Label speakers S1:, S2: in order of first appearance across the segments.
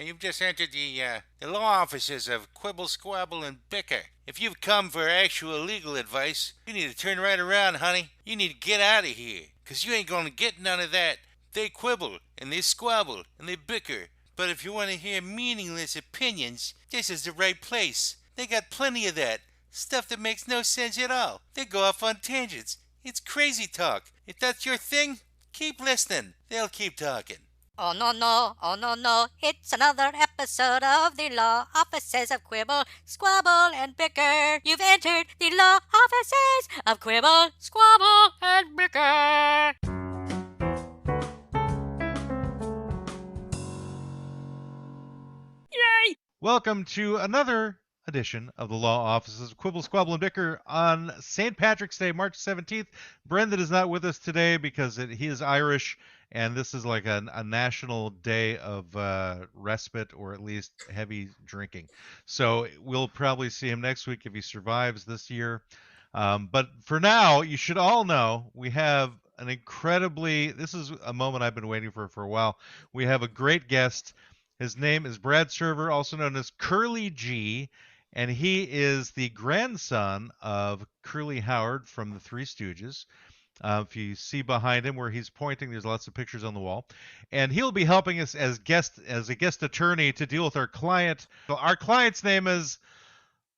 S1: You've just entered the law offices of Quibble, Squabble, and Bicker. If you've come for actual legal advice, you need to turn right around, honey. You need to get out of here, 'cause you ain't gonna get none of that. They quibble, and they squabble, and they bicker. But if you want to hear meaningless opinions, this is the right place. They got plenty of that. Stuff that makes no sense at all. They go off on tangents. It's crazy talk. If that's your thing, keep listening. They'll keep talking.
S2: Oh no no, oh no no, it's another episode of the Law Offices of Quibble, Squabble and Bicker. You've entered the Law Offices of Quibble, Squabble and Bicker. Yay!
S3: Welcome to another edition of the Law Offices of Quibble, Squabble, and Bicker on St. Patrick's Day, March 17th. Brendan is not with us today because he is Irish, and this is like a national day of respite or at least heavy drinking. So we'll probably see him next week if he survives this year. But for now, you should all know we have this is a moment I've been waiting for a while. We have a great guest. His name is Brad Server, also known as Curly G, and he is the grandson of Curly Howard from the Three Stooges. If you see behind him where he's pointing, there's lots of pictures on the wall. And he'll be helping us as a guest attorney to deal with our client. So our client's name is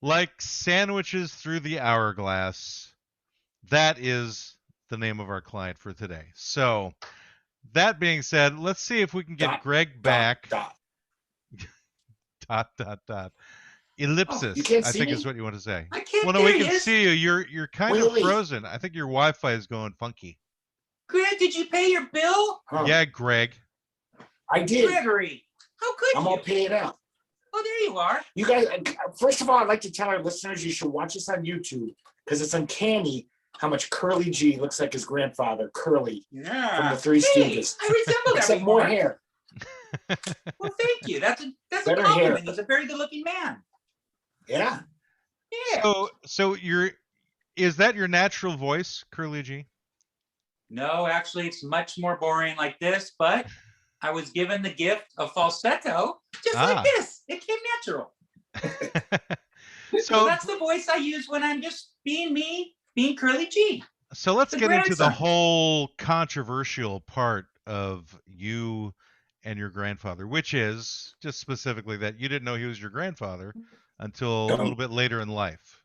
S3: like Sandwiches Through The Hourglass. That is the name of our client for today. So that being said, let's see if we can get Greg back. Ellipsis,
S4: you can't
S3: I
S4: see
S3: think
S4: me?
S3: is what you want to say.
S4: I can't.
S3: Well, no,
S4: there
S3: we
S4: he
S3: can
S4: is.
S3: see you. You're kind of frozen. I think your Wi-Fi is going funky.
S5: Greg, did you pay your bill?
S3: Yeah, Greg.
S4: I did.
S5: Gregory, how could
S4: I'm
S5: you?
S4: all paid out.
S5: Oh, there you are.
S4: You guys, first of all, I'd like to tell our listeners you should watch this on YouTube because it's uncanny how much Curly G looks like his grandfather, Curly, from the Three Stooges.
S5: I resemble
S4: Except more hair.
S5: Well, thank you. That's a
S4: Better
S5: compliment.
S4: hair.
S5: He's a very good-looking man.
S4: Yeah.
S5: Yeah.
S3: So is that your natural voice, Curly G?
S5: No, actually, it's much more boring like this, but I was given the gift of falsetto just like this. It came natural. So that's the voice I use when I'm just being me, being Curly G.
S3: So let's get into the whole controversial part of you and your grandfather, which is just specifically that you didn't know he was your grandfather until a little bit later in life.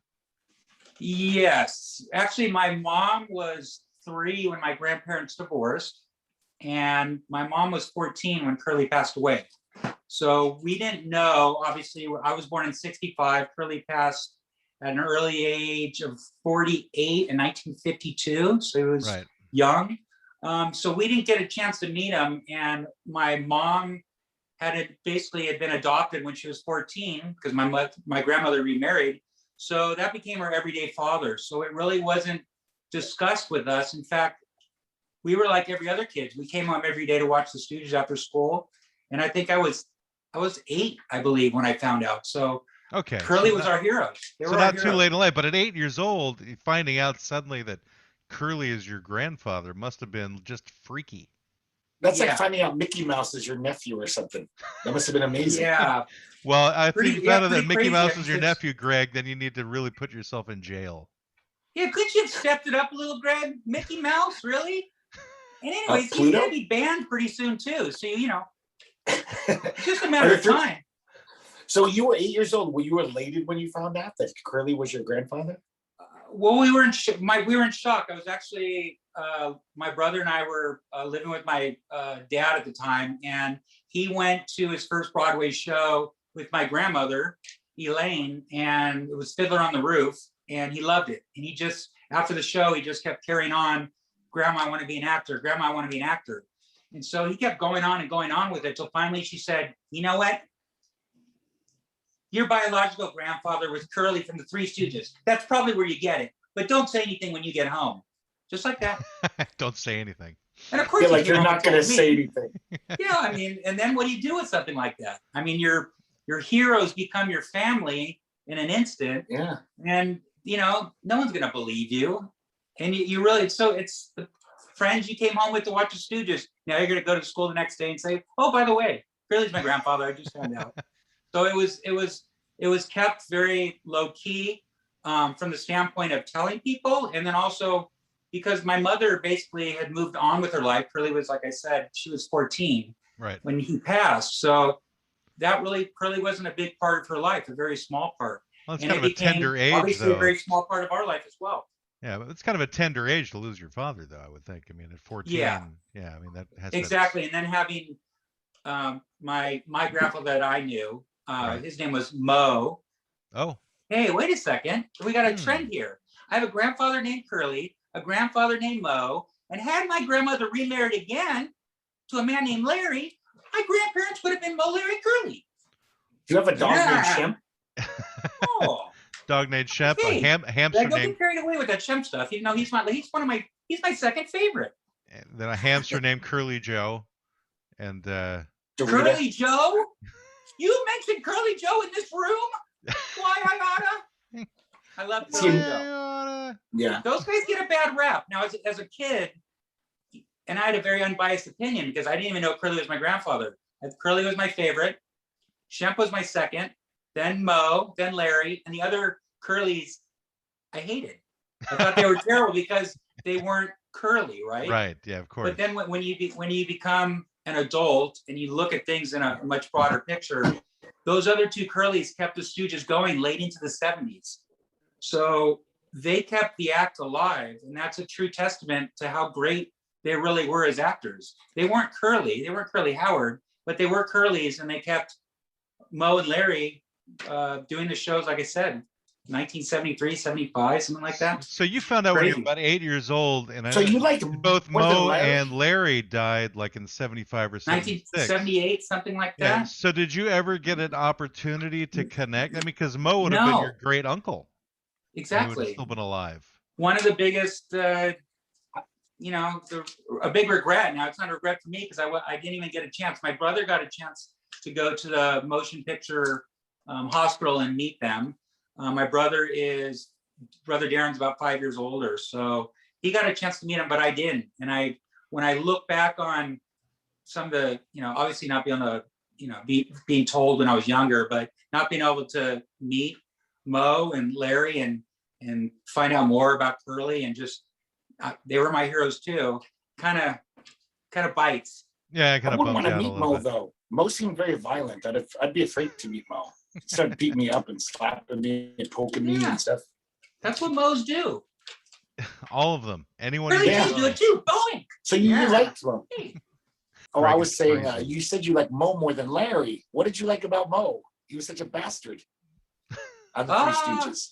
S5: Yes. Actually, my mom was 3 when my grandparents divorced, and my mom was 14 when Curly passed away. So we didn't know. Obviously, I was born in 65. Curly passed at an early age of 48 in 1952. So he was young. So we didn't get a chance to meet him. And my mom had been adopted when she was 14 because my grandmother remarried. So that became her everyday father. So it really wasn't discussed with us. In fact, we were like every other kid. We came home every day to watch the Stooges after school. And I think I was 8, I believe, when I found out. So
S3: okay,
S5: Curly was our hero.
S3: So not too late in life, but at 8 years old, finding out suddenly that Curly is your grandfather must have been just freaky.
S4: That's like finding out Mickey Mouse is your nephew or something. That must have been amazing.
S5: Yeah.
S3: Well, I think you found out that Mickey Mouse was your nephew, Greg, then you need to really put yourself in jail.
S5: Yeah, could you have stepped it up a little, Greg? Mickey Mouse, really? And anyways, he's going to be banned pretty soon, too. So, it's just a matter of time.
S4: So you were 8 years old. Were you elated when you found out that Curly was your grandfather?
S5: Well, we were in shock. I was actually my brother and I were living with my dad at the time, and he went to his first Broadway show with my grandmother, Elaine, and it was Fiddler on the Roof, and he loved it. And he just, after the show, he just kept carrying on, Grandma, I want to be an actor. Grandma, I want to be an actor. And so he kept going on with it till finally she said, you know what? Your biological grandfather was Curly from the Three Stooges. That's probably where you get it. But don't say anything when you get home. Just like that.
S3: Don't say anything.
S5: And of course,
S4: you're not going to say anything.
S5: Yeah, I mean, and then what do you do with something like that? I mean, your heroes become your family in an instant.
S4: Yeah.
S5: And, no one's going to believe you. And you really, it's the friends you came home with to watch the Stooges. Now you're going to go to school the next day and say, oh, by the way, Curly's my grandfather. I just found out. So it was kept very low key from the standpoint of telling people, and then also because my mother basically had moved on with her life. Curly was, like I said, she was 14 when he passed. So that really, Curly wasn't a big part of her life, a very small part.
S3: Well, it's
S5: and
S3: kind
S5: it
S3: of a tender age,
S5: obviously
S3: though.
S5: A very small part of our life as well.
S3: Yeah, but it's kind of a tender age to lose your father, though, I would think. I mean, at 14, yeah, I mean, that has
S5: exactly. And then having my grandfather that I knew, his name was Mo.
S3: Oh.
S5: Hey, wait a second. We got a trend here. I have a grandfather named Curly, a grandfather named Mo, and had my grandmother remarried again to a man named Larry, my grandparents would have been Mo, Larry, Curly.
S4: Do you have a dog named Shemp?
S5: Oh.
S3: Dog named Shemp,
S5: Hey,
S3: a hamster
S5: don't
S3: named...
S5: get carried away with that Shemp stuff. You know, he's my second favorite.
S3: And then a hamster named Curly Joe. And
S5: Curly Joe? You mentioned Curly Joe in this room? Why I oughta? I love Curly Joe.
S4: Yeah.
S5: Those guys get a bad rap. Now, as a kid, and I had a very unbiased opinion because I didn't even know Curly was my grandfather. Curly was my favorite. Shemp was my second. Then Mo, then Larry, and the other Curlies I hated. I thought they were terrible because they weren't curly, right?
S3: Right. Yeah, of course.
S5: But then when you become an adult and you look at things in a much broader picture, those other two Curlies kept the Stooges going late into the 70s. So they kept the act alive, and that's a true testament to how great they really were as actors. They weren't curly. They weren't Curly Howard, but they were Curlies, and they kept Mo and Larry doing the shows, like I said, 1973, 75, something like that.
S3: So you found out when you were about 8 years old, and
S4: so you liked
S3: both Mo and Larry died like in 75 or 76.
S5: 1978, something like that.
S3: Yeah. So did you ever get an opportunity to connect? I mean, because Mo would have been your great uncle.
S5: Exactly.
S3: He would have still been alive.
S5: One of the biggest, a big regret. Now, it's not a regret for me because I didn't even get a chance. My brother got a chance to go to the motion picture hospital and meet them. My brother Darren's about 5 years older, so he got a chance to meet him, but I didn't. And when I look back on some of the, obviously not being able to, being told when I was younger, but not being able to meet Mo and Larry and find out more about Curly, and just they were my heroes too. Kind of bites.
S3: Yeah,
S4: I wouldn't want to meet Mo though. Mo seemed very violent. I'd be afraid to meet Mo. He'd start beating me up and slapping me and poking me and stuff.
S5: That's what Mo's do.
S3: All of them. Anyone
S5: Curly do it too. Boing.
S4: So you liked Mo. Oh, I was saying, you said you like Mo more than Larry. What did you like about Mo? He was such a bastard. On the Three Stooges.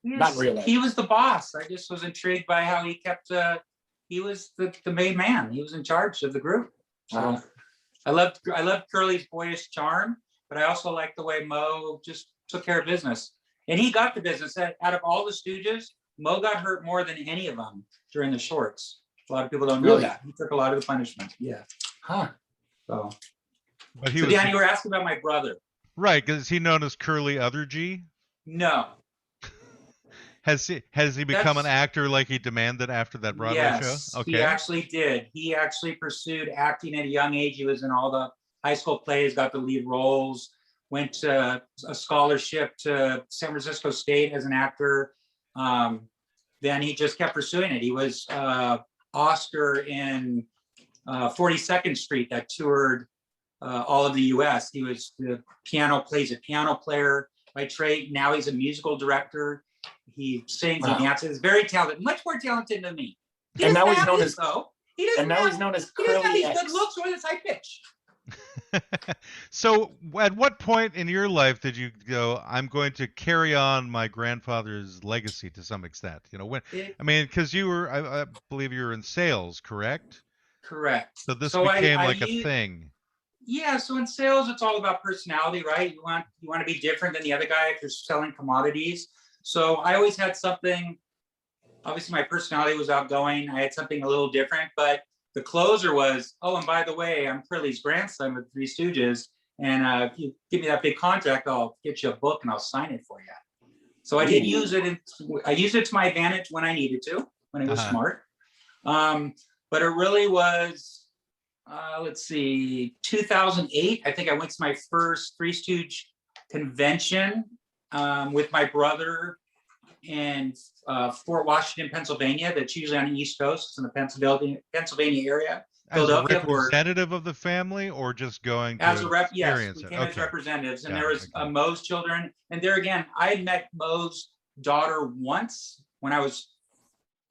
S4: Not real life.
S5: He was the boss. I just was intrigued by how he kept. He was the main man. He was in charge of the group. So I loved Curly's boyish charm, but I also liked the way Mo just took care of business. And he got the business. Out of all the Stooges, Mo got hurt more than any of them during the shorts. A lot of people don't know that. He took a lot of the punishment. Yeah.
S4: Huh.
S5: So.
S3: But
S5: Dan, you were asking about my brother.
S3: Right, because is he known as Curly Other G?
S5: No.
S3: Has he become an actor like he demanded after that Broadway show? Okay.
S5: He actually did. He actually pursued acting at a young age. He was in all the high school plays, got the lead roles, went to a scholarship to San Francisco State as an actor. Then he just kept pursuing it. He was Oscar in 42nd Street that toured all of the U.S. He was plays a piano player by trade. Now he's a musical director. He sings and dances. Very talented, much more talented than me.
S4: And now he's known as
S5: Curly
S4: X.
S5: Good looks or this high pitch.
S3: So at what point in your life did you go, I'm going to carry on my grandfather's legacy to some extent? Because you were, I believe you were in sales, correct?
S5: Correct.
S3: So this became a thing.
S5: Yeah, so in sales, it's all about personality, right? You want to be different than the other guy if you're selling commodities. So I always had something, obviously my personality was outgoing. I had something a little different, but the closer was, oh, and by the way, I'm Curly's grandson with Three Stooges. And if you give me that big contract, I'll get you a book and I'll sign it for you. So I did use it. I used it to my advantage when I needed to, when it was smart. But it really was let's see, 2008. I think I went to my first Three Stooge convention with my brother in Fort Washington, Pennsylvania. That's usually on the East Coast. It's in the Pennsylvania area.
S3: As a representative of the family, or just going to
S5: yes,
S3: experience
S5: we
S3: it?
S5: came as representatives, and
S3: Got
S5: there
S3: it,
S5: was
S3: okay.
S5: Moe's children. And there again, I had met Moe's daughter once when I was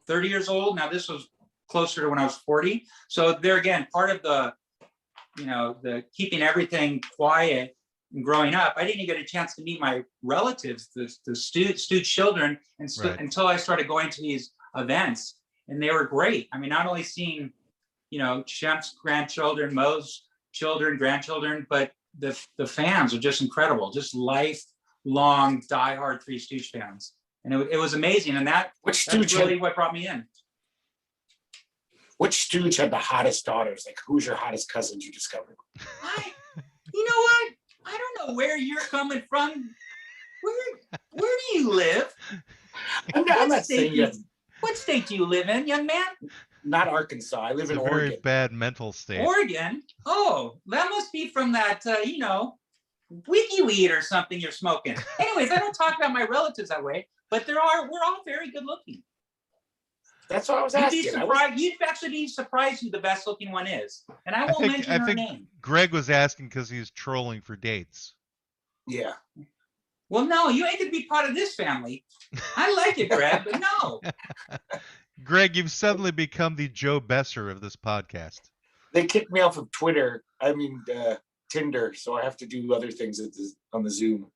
S5: 30 years old. Now this was closer to when I was 40. So there again, part of the, the keeping everything quiet and growing up, I didn't get a chance to meet my relatives, the Stooge children, until I started going to these events, and they were great. I mean, not only seeing, Shemp's grandchildren, Moe's children, grandchildren, but the fans are just incredible, just lifelong diehard Three Stooge fans. And it was amazing. And that's really what brought me in.
S4: Which Stooge had the hottest daughters? Like, who's your hottest cousin you discovered?
S5: You know what? I don't know where you're coming from. Where do you live?
S4: I'm not saying you.
S5: What state do you live in, young man?
S4: Not Arkansas. I live in Oregon.
S3: Very bad mental state.
S5: Oregon? Oh, that must be from that, wiki weed or something you're smoking. Anyways, I don't talk about my relatives that way, but we're all very good looking.
S4: That's what I was asking.
S5: You'd actually be surprised who the best looking one is. And I won't mention her name.
S3: Greg was asking because he's trolling for dates.
S4: Yeah.
S5: Well, no, you ain't gonna be part of this family. I like it, Greg, but no.
S3: Greg, you've suddenly become the Joe Besser of this podcast.
S4: They kicked me off of Tinder, so I have to do other things on the Zoom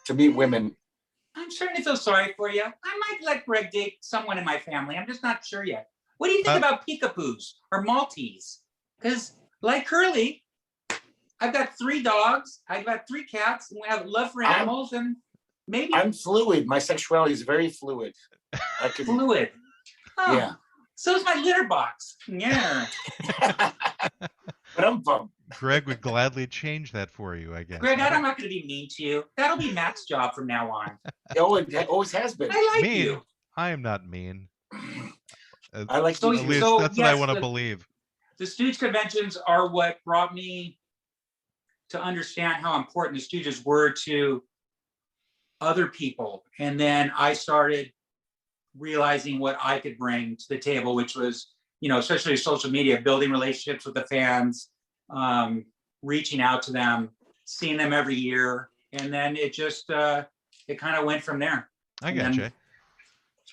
S4: to meet women.
S5: I'm starting to feel sorry for you. I might let Greg date someone in my family. I'm just not sure yet. What do you think about peekapoos or Maltese? Because like Curly, I've got 3 dogs, I've got 3 cats, and we have love for animals, and maybe
S4: I'm fluid. My sexuality is very fluid.
S5: Fluid. Oh,
S4: yeah.
S5: So is my litter box. Yeah.
S4: But I'm bummed.
S3: Greg would gladly change that for you, I guess.
S5: Greg, I'm not going to be mean to you. That'll be Matt's job from now on.
S4: It always has been.
S5: I like
S3: mean.
S5: you.
S3: I am not mean.
S4: I like
S3: at least that's what I want to believe.
S5: The Stooge conventions are what brought me to understand how important the Stooges were to other people. And then I started realizing what I could bring to the table, which was, especially social media, building relationships with the fans, reaching out to them, seeing them every year. And then it just, it kind of went from there.
S3: I gotcha.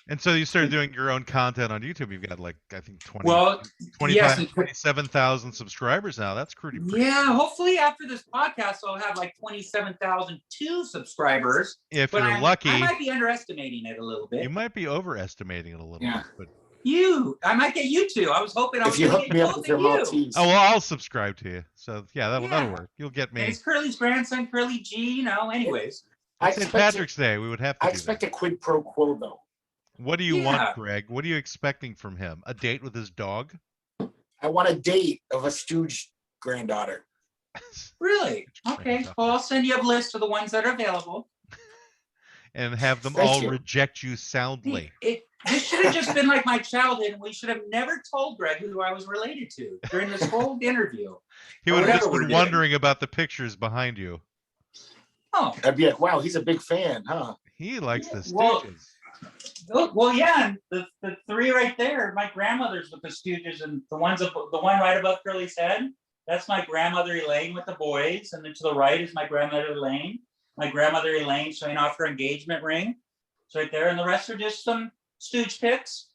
S3: And so you started doing your own content on YouTube. You've got I think 27,000 subscribers now. That's pretty.
S5: Yeah, hopefully after this podcast, I'll have 27,002 subscribers.
S3: If you're lucky.
S5: I might be underestimating it a little bit.
S3: You might be overestimating it a little bit. But
S5: I might get you too. I was hoping I was
S4: going to get both of you.
S3: Oh, well, I'll subscribe to you. So yeah, that'll work. You'll get me.
S5: And it's Curly's grandson, Curly G, anyways.
S3: St. Patrick's Day, we would have to
S4: I expect a quid pro quo, though.
S3: What do you want, Greg? What are you expecting from him? A date with his dog?
S4: I want a date of a Stooge granddaughter.
S5: Really? Okay. Well, I'll send you a list of the ones that are available.
S3: And have them all reject you soundly.
S5: This should have just been like my childhood, and we should have never told Greg who I was related to during this whole interview.
S3: He would have just been wondering about the pictures behind you.
S5: Oh.
S4: I'd be like, wow, he's a big fan, huh?
S3: He likes the Stooges.
S5: Well, yeah, the 3 right there, my grandmother's with the Stooges, and the one right above Curly's head, that's my grandmother Elaine with the boys, and then to the right is my grandmother Elaine. My grandmother Elaine showing off her engagement ring. It's right there, and the rest are just some Stooge pics,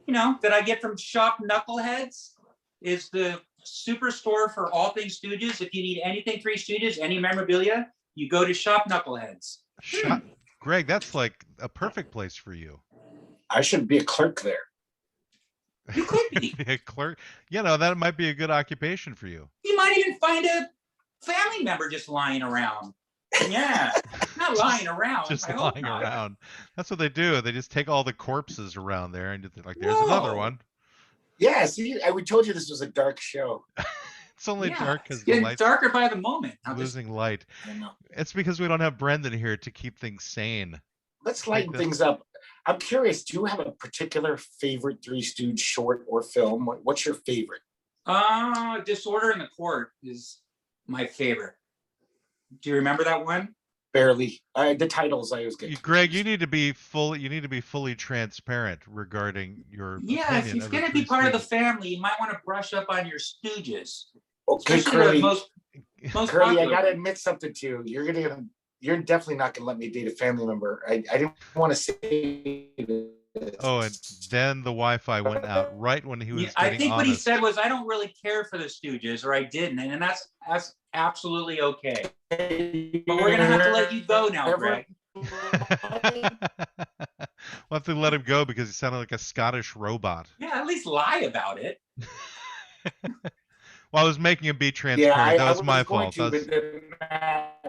S5: that I get from Shop Knuckleheads. Is the superstore for all things Stooges. If you need anything Three Stooges, any memorabilia, you go to Shop Knuckleheads.
S3: Greg, that's like a perfect place for you.
S4: I should be a clerk there.
S5: You could be.
S3: A clerk. That might be a good occupation for you.
S5: You might even find a family member just lying around. Yeah, not lying around.
S3: Just lying around. That's what they do. They just take all the corpses around there and there's another one.
S4: Yeah, see, we told you this was a dark show.
S3: It's only dark because
S5: the light's darker by the moment.
S3: Losing light.
S4: I know.
S3: It's because we don't have Brendan here to keep things sane.
S4: Let's lighten things up. I'm curious, do you have a particular favorite Three Stooge short or film? What's your favorite?
S5: Disorder in the Court is my favorite. Do you remember that one?
S4: Barely. The titles I always get.
S3: Greg, you need to be fully transparent regarding your
S5: Yeah, if
S3: opinion
S5: he's
S3: of the
S5: going to
S3: Three
S5: be part of the
S3: Stooges.
S5: family, you might want to brush up on your Stooges.
S4: Okay,
S5: Especially
S4: Curly.
S5: the most
S4: Curly, I
S5: popular.
S4: gotta admit something to you. You're definitely not gonna let me date a family member. I didn't want to say this.
S3: Oh, and then the Wi-Fi went out right when he was
S5: Yeah, I
S3: getting
S5: think what he
S3: honest.
S5: said was, I don't really care for the Stooges, or I didn't, and that's absolutely okay. But we're gonna have to let you go now, Greg.
S3: We'll have to let him go because he sounded like a Scottish robot.
S5: Yeah, at least lie about it.
S3: Well, I was making him be transparent. That was my fault.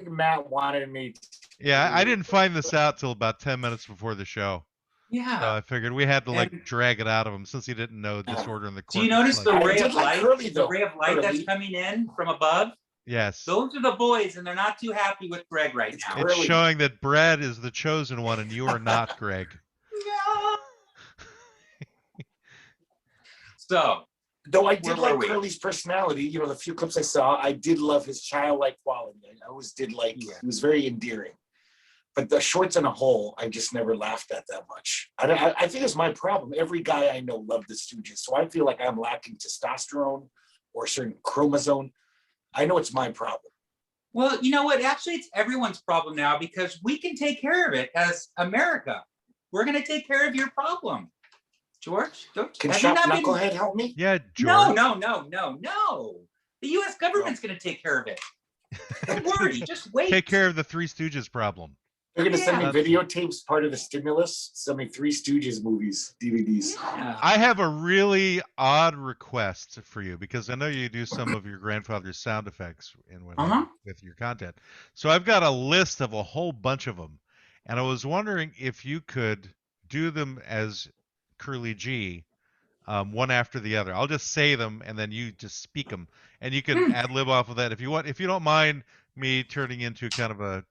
S4: Matt wanted me to.
S3: Yeah, I didn't find this out till about 10 minutes before the show.
S5: Yeah.
S3: So I figured we had to drag it out of him since he didn't know Disorder in the Court.
S5: Do you notice the ray of light?
S4: Curly,
S5: the ray of light that's coming in from above?
S3: Yes.
S5: Those are the boys, and they're not too happy with Greg right now.
S3: It's showing that Brad is the chosen one and you are not, Greg.
S5: No. So,
S4: though I did like Curly's personality, the few clips I saw, I did love his childlike quality. I always did he was very endearing. But the shorts in a whole, I just never laughed at that much. I think it's my problem. Every guy I know loved the Stooges. So I feel like I'm lacking testosterone or a certain chromosome. I know it's my problem.
S5: Well, you know what? Actually, it's everyone's problem now because we can take care of it as America. We're going to take care of your problem. George,
S4: can Shop Knucklehead help me?
S3: Yeah, George.
S5: No. The U.S. government's going to take care of it. Don't worry, just wait.
S3: Take care of the Three Stooges problem.
S4: They're going to send me videotapes, part of the stimulus. Send me Three Stooges movies, DVDs.
S5: Yeah.
S3: I have a really odd request for you because I know you do some of your grandfather's sound effects with your content. So I've got a list of a whole bunch of them. And I was wondering if you could do them as Curly G, one after the other. I'll just say them and then you just speak them. And you can ad-lib off of that if you want. If you don't mind me turning into kind of a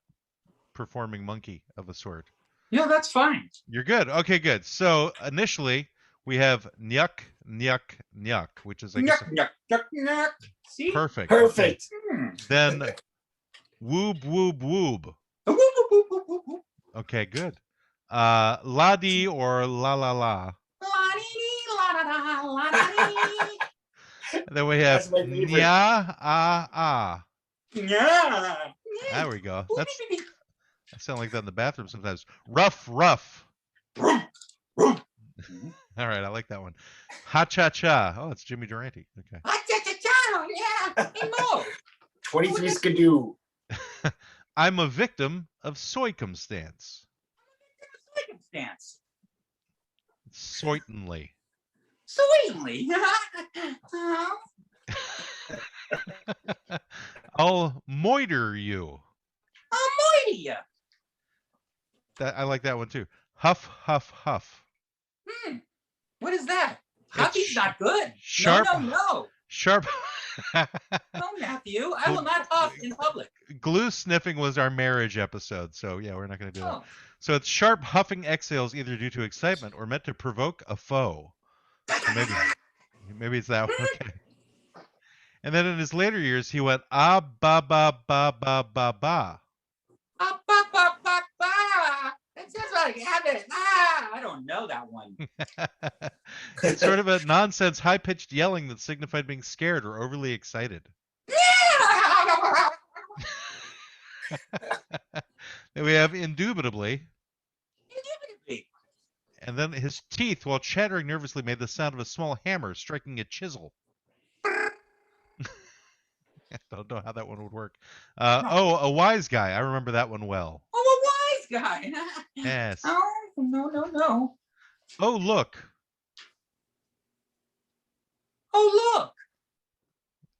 S3: performing monkey of a sort.
S5: Yeah, that's fine.
S3: You're good. Okay, good. So initially we have nyuk, nyuk, nyuk, which is like
S5: nyuk. See?
S3: Perfect.
S4: Okay.
S3: Then woob, woob, woob.
S5: Whoop.
S3: Okay, good. La-dee or la-la-la. Then we have nya-ah-ah.
S5: Yeah.
S3: There we go. I sound like that in the bathroom sometimes. Rough, rough. All right, I like that one. Ha-cha-cha. Oh, it's Jimmy Durante. Okay.
S5: Ha-cha-cha-cha. Yeah. Hey, Mo.
S4: 23 Skidoo.
S3: I'm a victim of circumstance.
S5: Circumstance.
S3: Certainly.
S5: Certainly.
S3: I'll moiter you.
S5: I'll moiter you.
S3: I like that one too. Huff, huff, huff.
S5: What is that? Huffy's not good.
S3: Sharp.
S5: No.
S3: Sharp.
S5: No, Matthew. I will not huff in public.
S3: Glue sniffing was our marriage episode, so yeah, we're not going to do that. So it's sharp huffing exhales either due to excitement or meant to provoke a foe. So maybe it's that one. Okay. And then in his later years, he went ah ba ba ba ba ba ba.
S5: Ah ba ba ba ba. That sounds like heaven. Ah, I don't know that one.
S3: It's sort of a nonsense, high-pitched yelling that signified being scared or overly excited. Then we have indubitably. And then his teeth, while chattering nervously, made the sound of a small hammer striking a chisel. I don't know how that one would work. A wise guy. I remember that one well.
S5: Oh, a wise guy.
S3: Yes.
S5: Oh, no.
S3: Oh, look.
S5: Oh, look.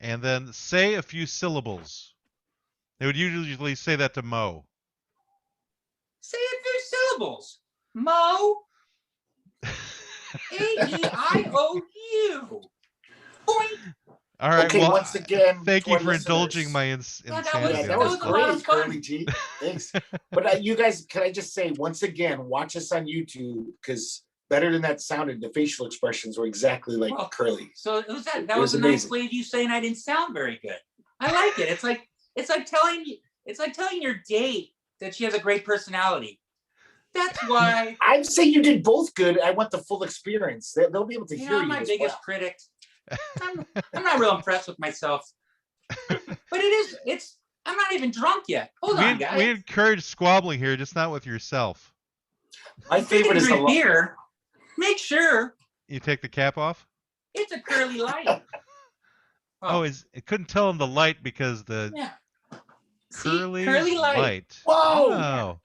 S3: And then say a few syllables. They would usually say that to Mo.
S5: Say a few syllables. Mo. A-E-I-O-U. Boink.
S3: All right.
S4: Okay,
S3: well,
S4: once again,
S3: thank you for indulging my insanity.
S4: That was great, Curly G. Thanks. But you guys, can I just say once again, watch us on YouTube because better than that sounded. The facial expressions were exactly like Curly.
S5: So it was that was a nice way of you saying I didn't sound very good. I like it. It's like telling your date that she has a great personality. That's why
S4: I'm saying you did both good. I want the full experience. They'll be able to hear you.
S5: I'm my biggest critic. I'm not real impressed with myself. But I'm not even drunk yet. Hold on, guys.
S3: We encourage squabbling here, just not with yourself.
S4: My favorite is the
S5: beer. Make sure
S3: you take the cap off.
S5: It's a Curly Light.
S3: It couldn't tell in the light because the Curly Light.
S4: Whoa!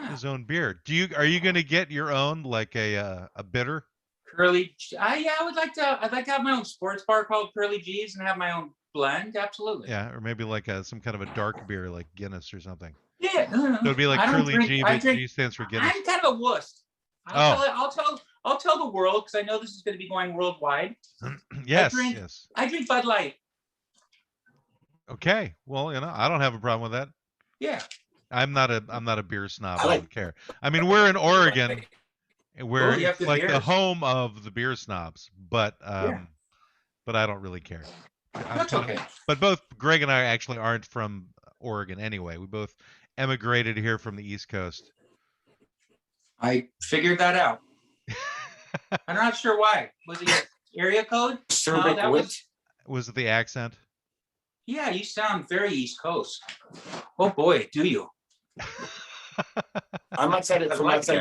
S3: His own beer. Are you going to get your own, like a bitter?
S5: Curly. I would like to. I'd like to have my own sports bar called Curly G's and have my own blend. Absolutely.
S3: Yeah, or maybe like some kind of a dark beer, like Guinness or something.
S5: Yeah.
S3: So it'd be like Curly G, but G stands for Guinness.
S5: I'm kind of a wuss. I'll tell the world because I know this is going to be going worldwide.
S3: Yes.
S5: I drink Bud Light.
S3: Okay. Well, I don't have a problem with that.
S5: Yeah.
S3: I'm not a beer snob. I don't care. I mean, we're in Oregon. We're like the home of the beer snobs, but I don't really care.
S5: That's okay.
S3: But both Greg and I actually aren't from Oregon anyway. We both emigrated here from the East Coast.
S5: I figured that out. I'm not sure why. Was it your area code?
S3: Was it the accent?
S5: Yeah, you sound very East Coast. Oh boy, do you?
S4: I'm outside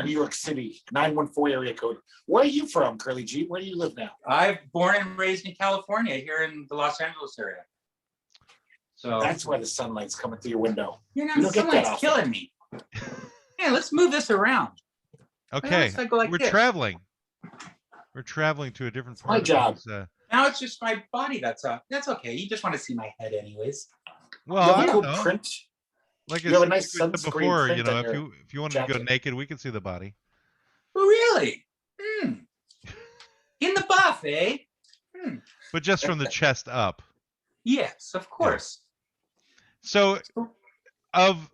S4: New York City, 914 area code. Where are you from, Curly G? Where do you live now?
S5: I'm born and raised in California, here in the Los Angeles area. So
S4: that's why the sunlight's coming through your window.
S5: The sunlight's killing me. Yeah, let's move this around.
S3: Okay, we're traveling. We're traveling to a different part.
S4: My job.
S5: Now it's just my body that's up. That's okay. You just want to see my head, anyways.
S4: Well, I don't know. Print.
S3: Like
S4: you have a nice sunscreen
S3: before,
S4: print
S3: if you wanted to go naked, we can see the body.
S5: Really? In the buff, eh?
S3: But just from the chest up.
S5: Yes, of course.
S3: Yeah.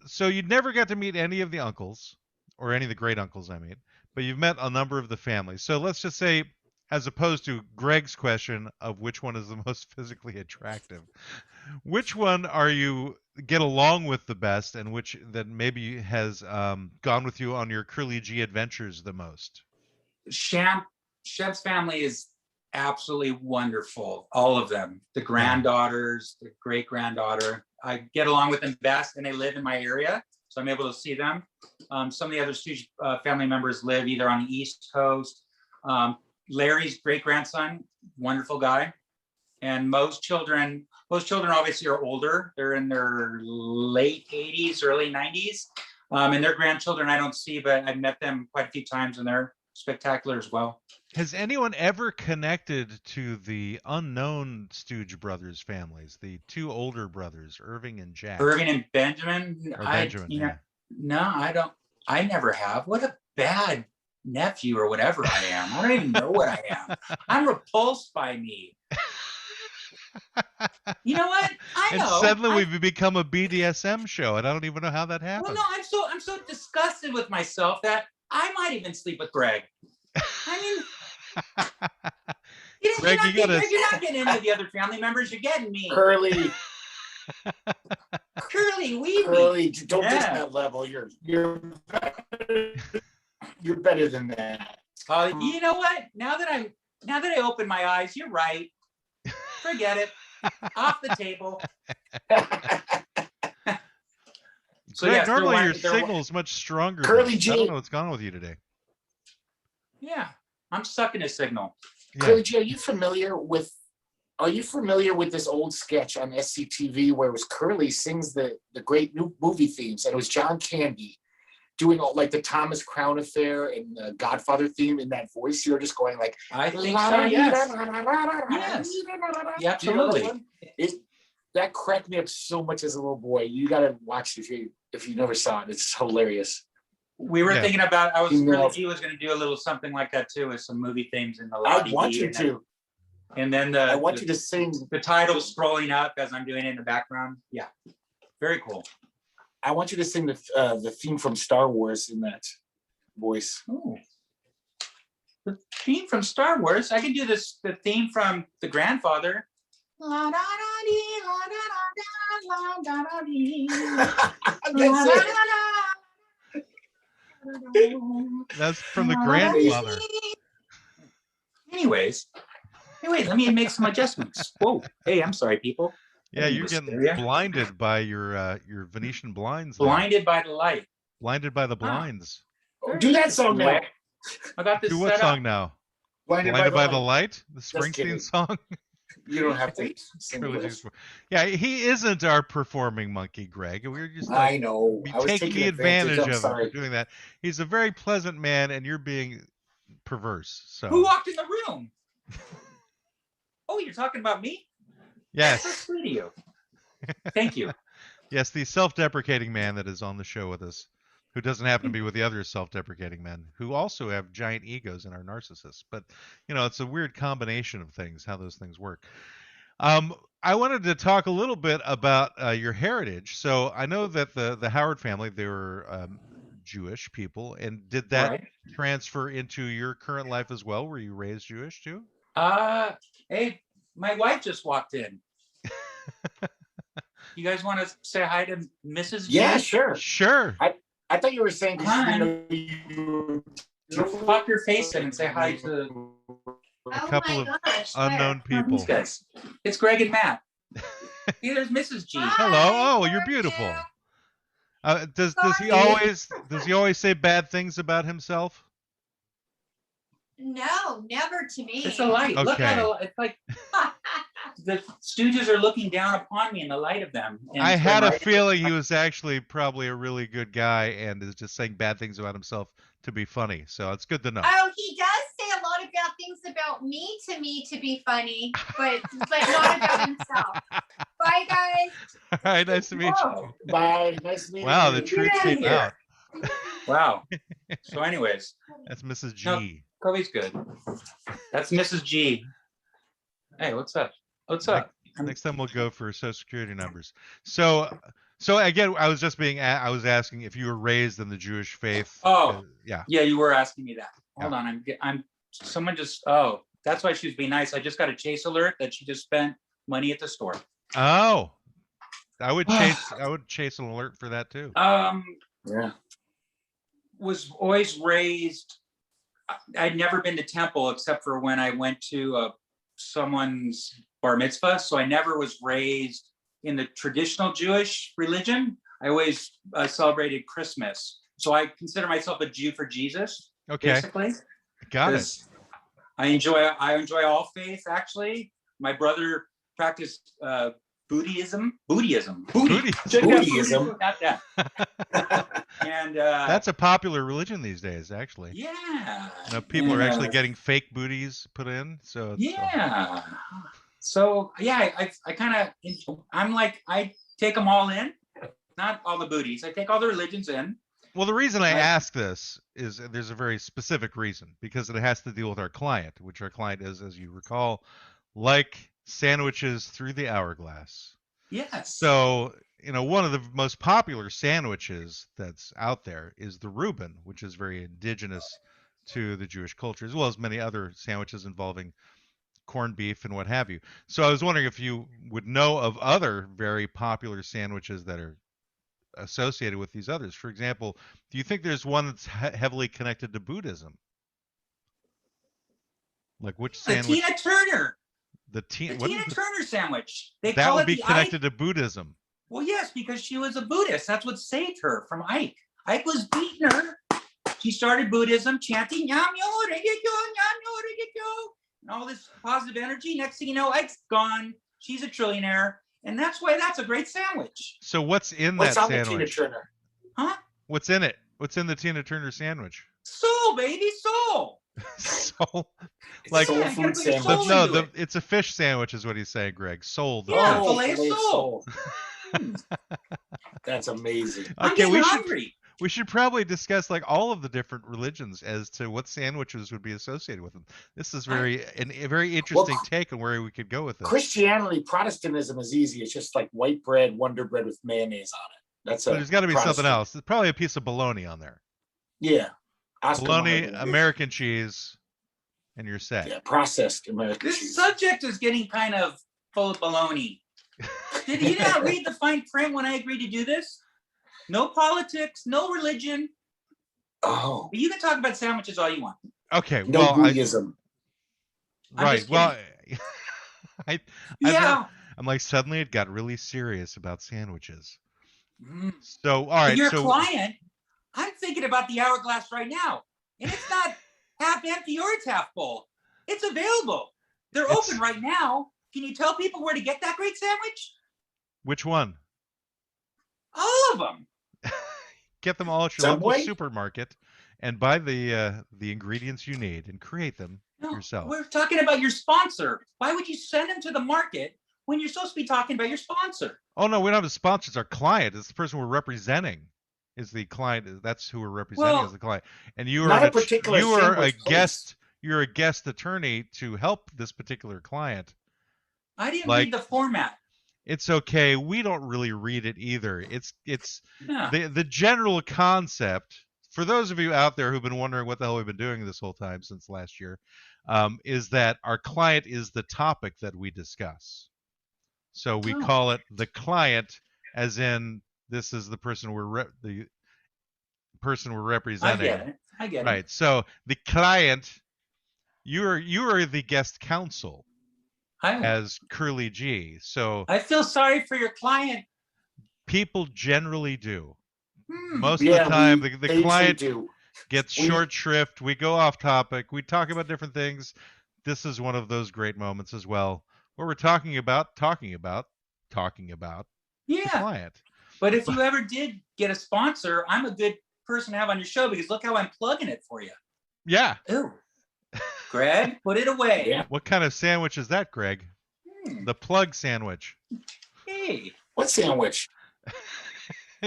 S3: So you never got to meet any of the uncles, or any of the great uncles, I mean, but you've met a number of the families. So let's just say, as opposed to Greg's question of which one is the most physically attractive, which one are you get along with the best, and which that maybe has gone with you on your Curly G adventures the most?
S5: Shemp's family is absolutely wonderful. All of them, the granddaughters, the great granddaughter. I get along with them best, and they live in my area, so I'm able to see them. Some of the other Stooge family members live either on the East Coast. Larry's great grandson, wonderful guy, and most children obviously are older. They're in their late 80s, early 90s, and their grandchildren I don't see, but I've met them quite a few times, and they're spectacular as well.
S3: Has anyone ever connected to the unknown Stooge brothers families, the two older brothers, Irving and Jack?
S5: Irving and Benjamin. No, I don't. I never have. What a bad nephew or whatever I am. I don't even know what I am. I'm repulsed by me. You know what? I know.
S3: And suddenly we've become a BDSM show, and I don't even know how that happened.
S5: Well, no, I'm so disgusted with myself that I might even sleep with Greg. I mean,
S3: Greg,
S5: you're not getting any of the other family members. You're getting me.
S4: Curly, don't get to that level. You're better than that.
S5: You know what? Now that I open my eyes, you're right. Forget it. Off the table.
S3: So Greg, normally your signal is much stronger.
S4: Curly G.
S3: I don't know what's going on with you today.
S5: Yeah, I'm sucking a signal.
S3: Yeah.
S4: Curly G, are you familiar with this old sketch on SCTV where it was Curly sings the great new movie themes, and it was John Candy doing all like the Thomas Crown Affair and the Godfather theme in that voice? You're just going like,
S5: I think so. Yes. Yeah, absolutely.
S4: That cracked me up so much as a little boy. You got to watch it if you never saw it. It's hilarious.
S5: We were thinking about. He was going to do a little something like that too, with some movie themes in the lobby.
S4: I want you to.
S5: And then
S4: I want you to sing.
S5: The title scrolling up as I'm doing it in the background. Yeah, very cool.
S4: I want you to sing the theme from Star Wars in that voice.
S5: Ooh. The theme from Star Wars. I can do this. The theme from The Grandfather.
S4: That's it.
S3: That's from The Grandfather.
S5: Anyways, hey, wait, let me make some adjustments. Whoa, hey, I'm sorry, people.
S3: Yeah, you're getting blinded by your Venetian blinds.
S5: Blinded by the light.
S3: Blinded by the blinds.
S4: Oh, do that song now.
S5: I got this.
S3: Do what song now?
S4: Blinded
S3: by the light. The Springsteen song.
S4: You don't have to sing this.
S3: Yeah, he isn't our performing monkey, Greg. We're just
S4: I know.
S3: taking the advantage of him for doing that. He's a very pleasant man, and you're being perverse. So
S5: who walked in the room? Oh, you're talking about me?
S3: Yes.
S5: That's so sweet of you. Thank you.
S3: Yes, the self-deprecating man that is on the show with us, who doesn't happen to be with the other self-deprecating men, who also have giant egos and are narcissists. But, it's a weird combination of things, how those things work. I wanted to talk a little bit about your heritage. So I know that the Howard family, they were Jewish people. And did that transfer into your current life as well? Were you raised Jewish too?
S5: Hey, my wife just walked in. You guys want to say hi to Mrs. G?
S4: Yeah, sure.
S3: Sure.
S4: I thought you were saying
S5: you pop your face in and say hi to
S3: a couple of unknown people.
S5: These guys. It's Greg and Matt. See, there's Mrs. G.
S3: Hello. Oh, you're beautiful. Does he always say bad things about himself?
S6: No, never to me.
S5: It's a light.
S3: Okay.
S5: Look at it. It's like the Stooges are looking down upon me in the light of them. And
S3: I had a feeling he was actually probably a really good guy and is just saying bad things about himself to be funny. So it's good to know.
S6: Oh, he does say a lot of bad things about me to be funny, but not about himself. Bye, guys.
S3: All right, nice to meet you.
S4: Bye. Nice to meet you.
S3: Wow, the truth came out.
S5: Wow. So, anyways,
S3: that's Mrs. G.
S5: No, Kobe's good. That's Mrs. G. Hey, what's up? What's up?
S3: Next time we'll go for Social Security numbers. So again, I was asking if you were raised in the Jewish faith.
S5: Oh,
S3: yeah,
S5: you were asking me that. Hold
S3: Yeah.
S5: on, someone just. Oh, that's why she was being nice. I just got a chase alert that she just spent money at the store.
S3: Oh, I would chase an alert for that too.
S4: Yeah.
S5: Was always raised. I'd never been to temple except for when I went to someone's bar mitzvah. So I never was raised in the traditional Jewish religion. I always celebrated Christmas. So I consider myself a Jew for Jesus.
S3: Okay.
S5: Basically.
S3: Got it.
S5: I enjoy all faiths, actually. My brother practiced Buddhism.
S4: Buddhism.
S5: Got that. And
S3: that's a popular religion these days, actually.
S5: Yeah.
S3: People are actually getting fake booties put in. So
S5: yeah. So yeah, I kind of I take them all in, not all the booties. I take all the religions in.
S3: Well, the reason I ask this is there's a very specific reason, because it has to deal with our client, which our client is, as you recall, like Sandwiches Through the Hourglass.
S5: Yes.
S3: So, one of the most popular sandwiches that's out there is the Reuben, which is very indigenous to the Jewish culture, as well as many other sandwiches involving corned beef and what have you. So I was wondering if you would know of other very popular sandwiches that are associated with these others. For example, do you think there's one that's heavily connected to Buddhism? Like which sandwich?
S5: Tina Turner.
S3: The Tina
S5: Turner sandwich.
S3: That would be connected to Buddhism.
S5: Well, yes, because she was a Buddhist. That's what saved her from Ike. Ike was beating her. She started Buddhism, chanting "Yam yo reggae and all this positive energy. Next thing you know, Ike's gone. She's a trillionaire, and that's why that's a great sandwich.
S3: So what's in that sandwich?
S4: Tina Turner?
S5: Huh?
S3: What's in it? What's in the Tina Turner sandwich?
S5: Soul, baby, soul.
S3: Soul,
S4: like soul food sandwich.
S3: No, it's a fish sandwich, is what he's saying, Greg. Soul.
S5: Filet soul.
S4: That's amazing.
S3: Okay, we should probably discuss like all of the different religions as to what sandwiches would be associated with them. This is a very interesting take on where we could go with this.
S4: Christianity, Protestantism is easy. It's just like white bread, Wonder Bread with mayonnaise on it.
S3: There's got to be something else. There's probably a piece of bologna on there.
S4: Yeah.
S3: Bologna, American cheese, and you're set.
S4: Yeah, processed American
S5: This
S4: cheese.
S5: subject is getting kind of full of baloney. Did you not read the fine print when I agreed to do this? No politics, no religion.
S4: Oh,
S5: But you can talk about sandwiches all you want.
S3: Okay,
S4: no
S3: well,
S4: Buddhism.
S5: I'm
S3: right.
S5: just
S3: Well,
S5: Yeah.
S3: I'm like, suddenly it got really serious about sandwiches.
S5: Mm.
S3: So, all
S5: But
S3: right.
S5: you're
S3: So,
S5: a client. I'm thinking about the hourglass right now. And it's not half empty or it's half full. It's available. They're
S3: It's-
S5: open right now. Can you tell people where to get that great sandwich?
S3: which one?
S5: All of them.
S3: Get them all at your local
S4: Subway?
S3: supermarket and buy the ingredients you need and create them
S5: No,
S3: yourself.
S5: we're talking about your sponsor. Why would you send them to the market when you're supposed to be talking about your sponsor?
S3: Oh no, we don't have a sponsor. It's our client. It's the person we're representing. Is the client? That's who we're representing
S5: Well,
S3: as the client. And you are
S4: Not a particular
S3: you are a
S4: sandwich place.
S3: guest. You're a guest attorney to help this particular client.
S5: I didn't
S3: Like-
S5: read the format.
S3: It's okay. We don't really read it either. It's
S5: Yeah.
S3: the general concept. For those of you out there who've been wondering what the hell we've been doing this whole time since last year, is that our client is the topic that we discuss. So we
S5: Oh.
S3: call it the client, as in this is the person we're
S5: I
S3: representing.
S5: get it. I get it.
S3: Right. So the client, you are the guest counsel as Curly G. So
S5: I feel sorry for your client.
S3: people generally do.
S5: Hmm.
S3: Most
S4: Yeah,
S3: of the time,
S4: we
S3: the
S4: occasionally
S3: client
S4: do.
S3: gets
S4: We-
S3: short shrift. We go off topic. We talk about different things. This is one of those great moments as well, where we're talking about the
S5: Yeah.
S3: client.
S5: But if you ever did get a sponsor, I'm a good person to have on your show because look how I'm plugging it for you.
S3: Yeah.
S5: Ooh. Greg, put it away.
S4: Yeah.
S3: What kind of sandwich is that, Greg?
S5: Hmm.
S3: The plug sandwich.
S5: Hey.
S4: What sandwich?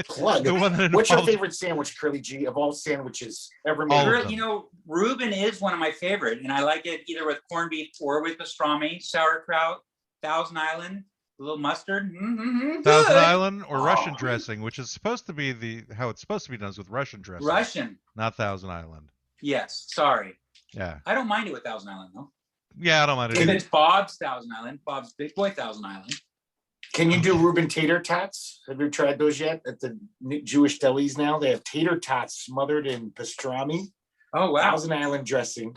S4: Plug.
S3: The one that
S4: What's your
S3: involves-
S4: favorite sandwich, Curly G, of all sandwiches ever
S3: All
S4: made?
S3: of
S5: Sure,
S3: them.
S5: you know, Reuben is one of my favorite, and I like it either with corned beef or with pastrami, sauerkraut, Thousand Island, a little mustard.
S3: Thousand
S5: Good.
S3: Island or
S4: Oh.
S3: Russian dressing, which is supposed to be how it's supposed to be done is with Russian dressing,
S5: Russian.
S3: not Thousand Island.
S5: Yes. Sorry.
S3: Yeah.
S5: I don't mind it with Thousand Island though.
S3: Yeah, I don't mind it
S5: If
S3: either.
S5: it's Bob's Thousand Island, Bob's Big Boy Thousand Island.
S4: Can you do Reuben tater tots? Have you tried those yet? At the Jewish delis now, they have tater tots smothered in pastrami,
S5: Oh wow.
S4: Thousand Island dressing,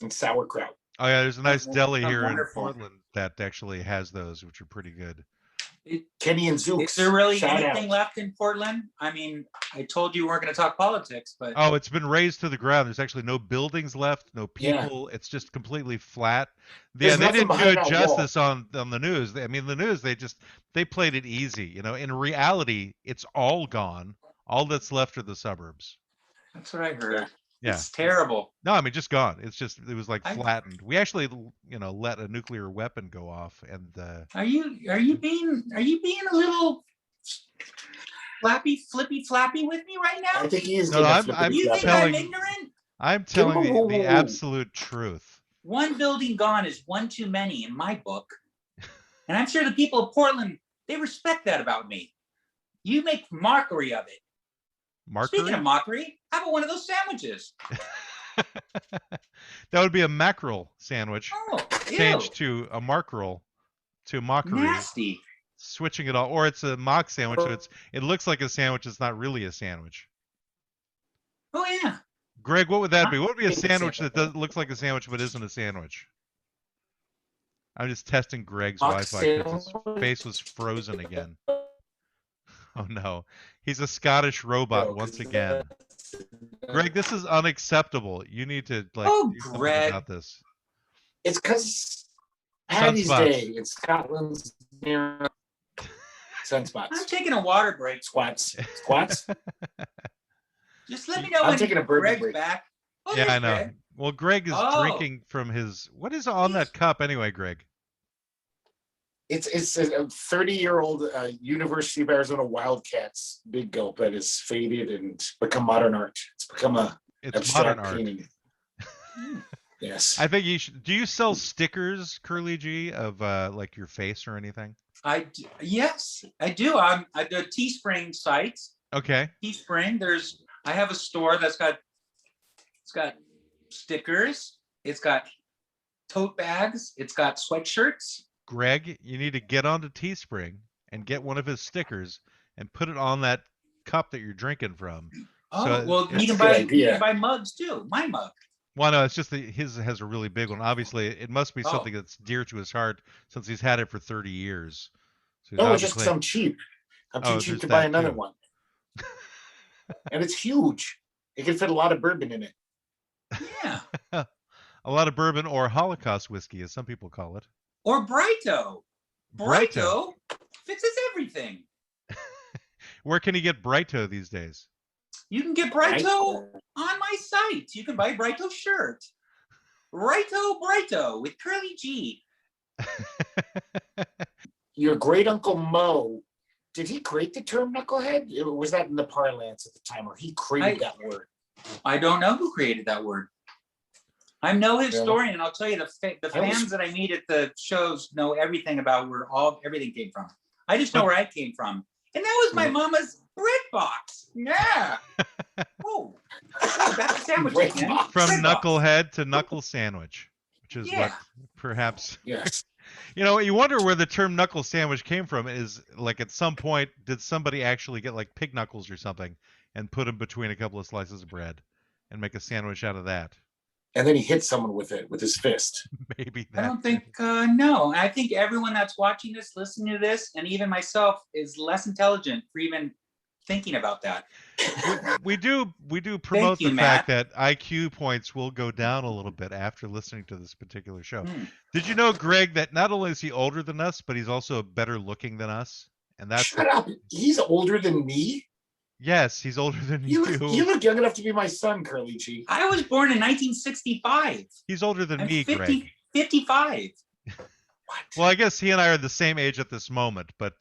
S4: and sauerkraut.
S3: Oh yeah, there's a nice
S5: Sounds
S3: deli here
S5: wonderful.
S3: in Portland that actually has those, which are pretty good.
S4: Kenny and
S5: Is
S4: Zooks.
S5: there really
S4: shout
S5: anything
S4: out.
S5: left in Portland? I mean, I told you we weren't going to talk politics, but
S3: Oh, it's been razed to the ground. There's actually no buildings left, no
S4: Yeah.
S3: people. It's just completely flat.
S4: There's
S3: Yeah, they
S4: nothing
S3: didn't do
S4: behind
S3: it
S4: that
S3: justice on the news. I mean, the news they played it easy. You know, in reality, it's all gone. All that's left are the suburbs.
S5: that's what I heard.
S3: Yeah.
S5: It's terrible.
S3: No, I mean just gone. It was like
S5: I-
S3: flattened. We actually, let a nuclear weapon go off, and
S5: Are you being a little flappy with me right now?
S4: I think he is.
S3: No,
S4: getting a
S3: I'm-
S4: flippity
S3: I'm
S5: You think
S4: flap.
S3: telling-
S5: I'm ignorant?
S3: I'm telling you the
S4: Ooh.
S3: absolute truth.
S5: One building gone is one too many in my book. And I'm sure the people of Portland, they respect that about me. You make mockery of it.
S3: Markery?
S5: Speaking of mockery, how about one of those sandwiches?
S3: That would be a mackerel sandwich
S5: Oh, ew.
S3: changed to a markerel to mockery,
S5: Nasty.
S3: switching it all, or it's a mock sandwich. So it looks like a sandwich. It's not really a sandwich.
S5: Oh yeah.
S3: Greg, what would that be? What would be a
S4: It's a
S3: sandwich that
S4: sandwich.
S3: looks like a sandwich but isn't a sandwich? I'm just testing Greg's
S4: Mock
S3: Wi-Fi because his
S4: sandwich?
S3: face was frozen again. Oh no, he's a Scottish robot
S4: No,
S3: once
S4: 'cause
S3: again. Greg, this is unacceptable. You need to
S5: Oh,
S3: do something
S5: Greg.
S3: about this.
S4: It's because Paddy's
S3: Sunspots.
S4: Day in Scotland's near
S5: I'm
S4: sunspots.
S5: taking a water break.
S4: Squats. Squats?
S5: Just let me know
S4: I'm
S5: when
S4: taking a bourbon
S5: Greg's
S4: break.
S5: back. Oh,
S3: Yeah,
S5: there's
S3: I know.
S5: Greg.
S3: Well, Greg is
S5: Oh.
S3: drinking from his. What is on that cup anyway, Greg?
S4: It's a 30-year-old University of Arizona Wildcats big gulp that is faded and become modern art. It's become a
S3: It's modern
S4: abstract
S3: art.
S4: painting. Yes.
S3: I think you should. Do you sell stickers, Curly G, of like your face or anything?
S5: Yes, I do. I'm at the Teespring site.
S3: Okay.
S5: Teespring. I have a store it's got stickers. It's got tote bags. It's got sweatshirts.
S3: Greg, you need to get onto Teespring and get one of his stickers and put it on that cup that you're drinking from.
S5: Oh,
S3: So
S5: well,
S3: it's-
S5: you can buy mugs too. My mug.
S3: Well, no, it's just that his has a really big one. Obviously, it must be something that's dear to his heart since he's had it for 30 years. So
S4: No, it's just because I'm cheap. I'm too cheap to buy another one. And it's huge. It can fit a lot of bourbon in it.
S5: Yeah.
S3: A lot of bourbon, or Holocaust whiskey, as some people call it.
S5: Or Brighto. Brighto fixes everything.
S3: Where can you get Brighto these days?
S5: You can get Brighto on my site. You can buy a Brighto shirt. Brighto with Curly G.
S4: Your great uncle Mo, did he create the term knucklehead? Or was that in the parlance at the time, or he created that word?
S5: I don't know who created that word. I'm no historian, and I'll tell you the fans that I meet at the shows know everything about where everything came from. I just know where I came from, and that was my mama's bread box. Yeah. Oh, that's a sandwich.
S3: From knucklehead to knuckle sandwich, which is what perhaps.
S4: Yes.
S3: You know, you wonder where the term knuckle sandwich came from. Is like at some point, did somebody actually get like pig knuckles or something and put them between a couple of slices of bread and make a sandwich out of that?
S4: And then he hit someone with it, with his fist.
S3: Maybe
S5: that. I don't think, no. I think everyone that's watching this, listening to this, and even myself is less intelligent for even thinking about that.
S3: We do promote the fact that IQ points will go down a little bit after listening to this particular show. Did you know, Greg, that not only is he older than us, but he's also better looking than us? And that's
S4: Shut up. He's older than me?
S3: Yes, he's older than you.
S4: You look young enough to be my son, Curly G.
S5: I was born in 1965.
S3: He's older than me, 50, Greg.
S5: 55.
S4: What?
S3: Well, I guess he and I are the same age at this moment, but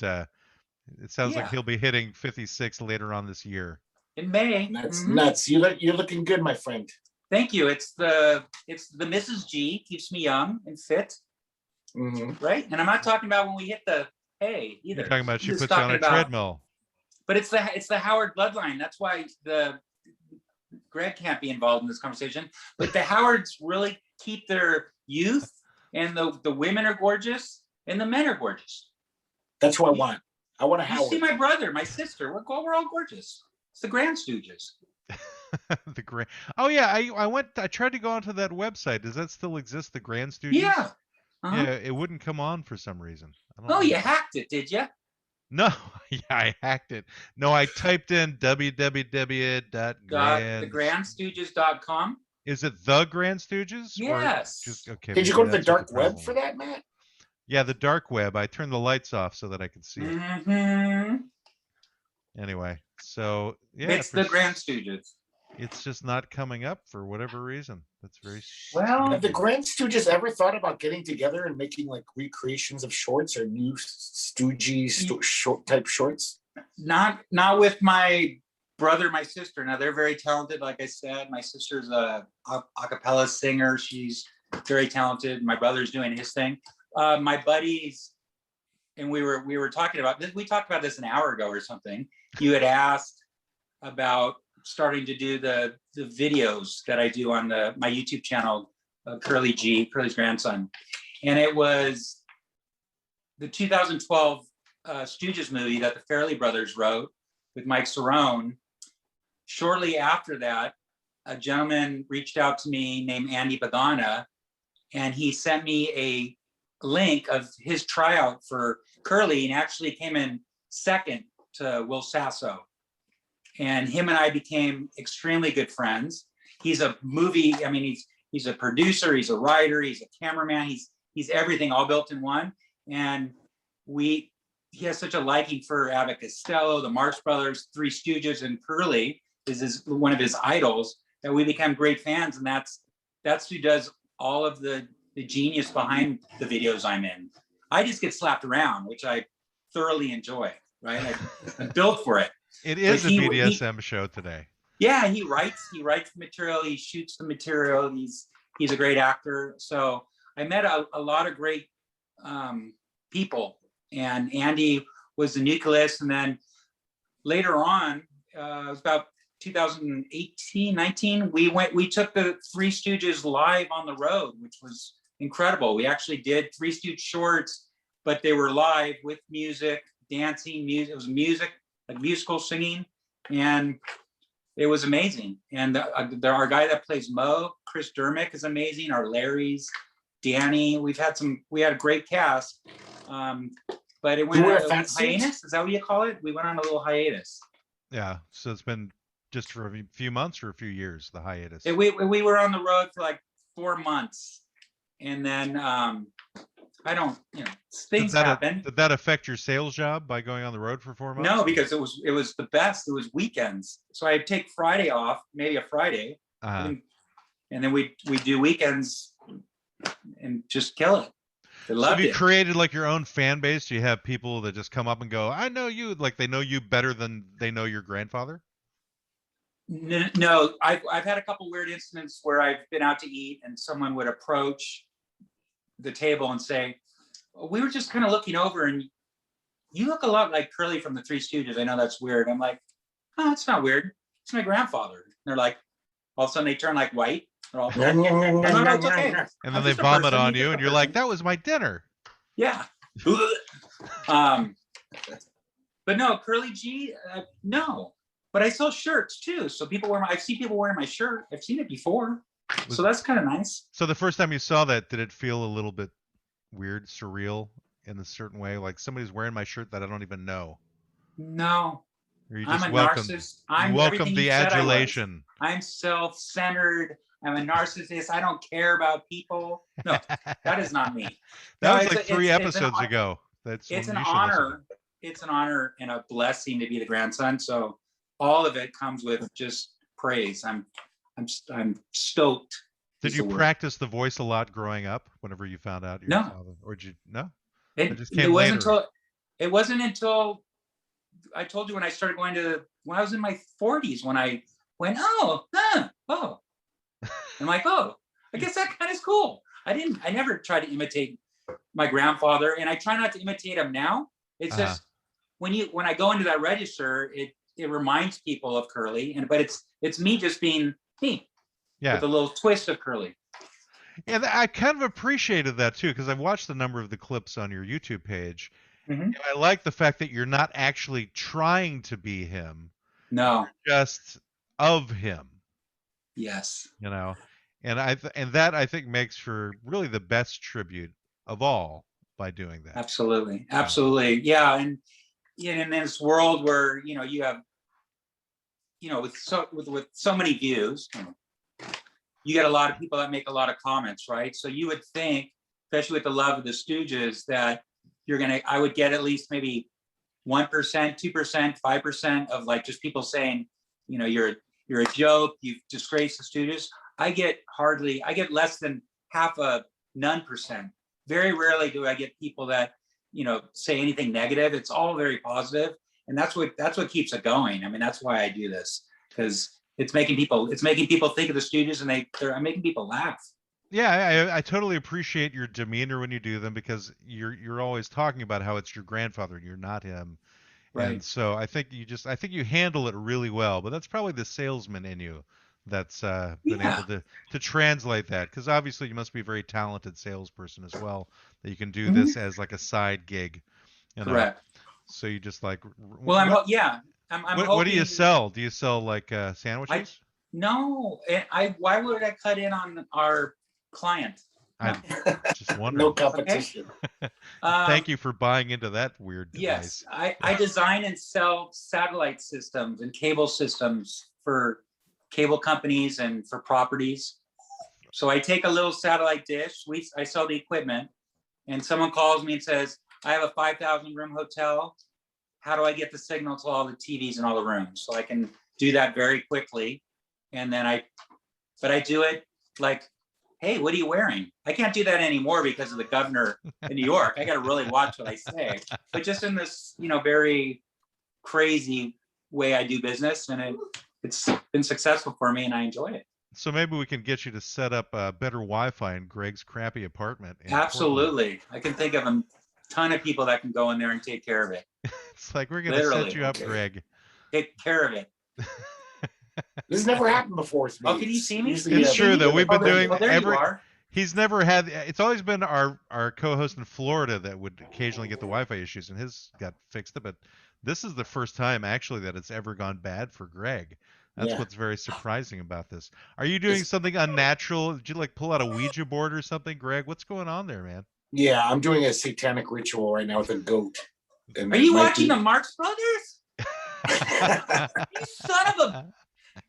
S3: it sounds like he'll be hitting 56 later on this year.
S5: In May.
S4: That's nuts. You're looking good, my friend.
S5: Thank you. It's the Mrs. G keeps me young and fit. Right? And I'm not talking about when we hit the hay either.
S3: You're talking about she puts you on a treadmill.
S5: But it's the Howard bloodline. That's why Greg can't be involved in this conversation. But the Howards really keep their youth, and the women are gorgeous, and the men are gorgeous.
S4: That's who I want. I want a Howard.
S5: You see my brother, my sister. We're all gorgeous. It's the Grand Stooges.
S3: Oh yeah, I tried to go onto that website. Does that still exist? The Grand Stooges?
S5: Yeah.
S3: Yeah, it wouldn't come on for some reason.
S5: You hacked it, did you?
S3: No, yeah, I hacked it. No, I typed in
S5: www.thegrandstooges.com.
S3: Is it the Grand Stooges?
S5: Yes.
S3: Okay.
S4: Did you go to the dark web for that, Matt?
S3: Yeah, the dark web. I turned the lights off so that I could see it. Anyway, so yeah.
S5: It's the Grand Stooges.
S3: It's just not coming up for whatever reason. That's very
S5: well.
S4: Have the Grand Stooges ever thought about getting together and making like recreations of shorts or new Stooges short type shorts?
S5: Not with my brother, my sister. Now they're very talented. Like I said, my sister's a cappella singer. She's very talented. My brother's doing his thing. My buddies, and we were talking about this. We talked about this an hour ago or something. You had asked about starting to do the videos that I do on my YouTube channel, Curly's grandson. And it was the 2012 Stooges movie that the Farrelly brothers wrote with Mike Cerrone. Shortly after that, a gentleman reached out to me named Andy Pagana, and he sent me a link of his tryout for Curly, and actually came in second to Will Sasso. And him and I became extremely good friends. He's a he's a producer, he's a writer, he's a cameraman, he's everything all built in one. And he has such a liking for Abbott Costello, the Marx Brothers, Three Stooges, and Curly is one of his idols, that we become great fans. And that's who does all of the genius behind the videos I'm in. I just get slapped around, which I thoroughly enjoy, right? I'm built for it.
S3: It is a BDSM show today.
S5: Yeah, he writes the material, he shoots the material, he's a great actor. So I met a lot of great people, and Andy was the nucleus. And then later on, it was about 2018, 19, we took the Three Stooges live on the road, which was incredible. We actually did Three Stooges shorts, but they were live with music, dancing, music. It was music, like musical singing, and it was amazing. And our guy that plays Mo, Chris Dermick, is amazing. Our Larry's, Danny. We had a great cast. But it went on a hiatus. Is that what you call it? We went on a little hiatus.
S3: Yeah. So it's been just for a few months or a few years, the hiatus.
S5: We were on the road for like 4 months, and then I don't, things happen.
S3: Did that affect your sales job by going on the road for 4 months?
S5: No, because it was the best. It was weekends, so I'd take Friday off, maybe a Friday, and then we do weekends and just kill it.
S3: So have you created like your own fan base? Do you have people that just come up and go, I know you, like they know you better than they know your grandfather?
S5: No, I've had a couple weird incidents where I've been out to eat and someone would approach the table and say, we were just kind of looking over and you look a lot like Curly from the Three Stooges. I know that's weird. I'm like, oh, it's not weird. It's my grandfather. And they're like, all of a sudden they turn like white. They're all, no, it's okay.
S3: And then they vomit on you and you're like, that was my dinner.
S5: Yeah. But no, Curly G, no. But I sell shirts too. So I've seen people wearing my shirt. I've seen it before. So that's kind of nice.
S3: So the first time you saw that, did it feel a little bit weird, surreal in a certain way? Like somebody's wearing my shirt that I don't even know.
S5: No.
S3: Or you
S5: I'm
S3: just
S5: a
S3: welcome,
S5: narcissist.
S3: I'm welcome the adulation.
S5: I'm self-centered. I'm a narcissist. I don't care about people. No, that is not me.
S3: That was like 3 episodes ago.
S5: It's an honor. It's an honor and a blessing to be the grandson. So all of it comes with just praise. I'm stoked.
S3: Did you practice the voice a lot growing up? Whenever you found out your father, or did you? No,
S5: it
S3: just came later.
S5: It wasn't until I told you when I was in my 40s when I went, oh. I'm like, oh, I guess that kind of is cool. I never tried to imitate my grandfather, and I try not to imitate him now. It's just when I go into that register, it reminds people of Curly, but it's me just being me. Yeah. With a little twist of Curly.
S3: And I kind of appreciated that too, because I've watched a number of the clips on your YouTube page. Mm-hmm. And I like the fact that you're not actually trying to be him.
S5: No.
S3: You're just of him.
S5: Yes.
S3: And that I think makes for really the best tribute of all by doing that.
S5: Absolutely. Absolutely. Yeah. And in this world where, you have, with so many views, you get a lot of people that make a lot of comments, right? So you would think, especially with the love of the Stooges, that I would get at least maybe 1%, 2%, 5% of like just people saying, you're a joke, you've disgraced the Stooges. I get less than none percent. Very rarely do I get people that, say anything negative. It's all very positive. And that's what keeps it going. I mean, that's why I do this, because it's making people think of the Stooges, and I'm making people laugh.
S3: Yeah, I totally appreciate your demeanor when you do them, because you're always talking about how it's your grandfather and you're not him. Right. And so I think you handle it really well, but that's probably the salesman in you that's been able to translate that, because obviously you must be a very talented salesperson as well, that you can do this as like a side gig.
S5: Correct.
S3: So you just like.
S5: Well, I'm hoping,
S3: what do you sell? Do you sell like sandwiches?
S5: No. Why would I cut in on our client?
S3: I'm just wondering.
S4: No competition.
S5: Okay.
S3: Thank you for buying into that weird device.
S5: Yes, I design and sell satellite systems and cable systems for cable companies and for properties. So I take a little satellite dish. I sell the equipment, and someone calls me and says, I have a 5,000 room hotel. How do I get the signal to all the TVs in all the rooms? So I can do that very quickly. And then I do it like, hey, what are you wearing? I can't do that anymore because of the governor in New York. I got to really watch what I say. But just in this, very crazy way I do business, and it's been successful for me, and I enjoy it.
S3: So maybe we can get you to set up better Wi-Fi in Greg's crappy apartment.
S5: Absolutely. I can think of a ton of people that can go in there and take care of it.
S3: It's like, we're going to set you up, Greg.
S5: Take care of it.
S4: This has never happened before.
S5: Oh, can you see me?
S3: It's true, though. We've been doing He's never had. It's always been our co-host in Florida that would occasionally get the Wi-Fi issues, and his got fixed. But this is the first time actually that it's ever gone bad for Greg. That's
S4: Yeah.
S3: what's very surprising about this. Are you doing something unnatural? Did you like pull out a Ouija board or something, Greg? What's going on there, man?
S4: Yeah, I'm doing a satanic ritual right now with a goat. And
S5: Are
S4: it
S5: you
S4: might
S5: watching
S4: be-
S5: the Marx Brothers? You son of a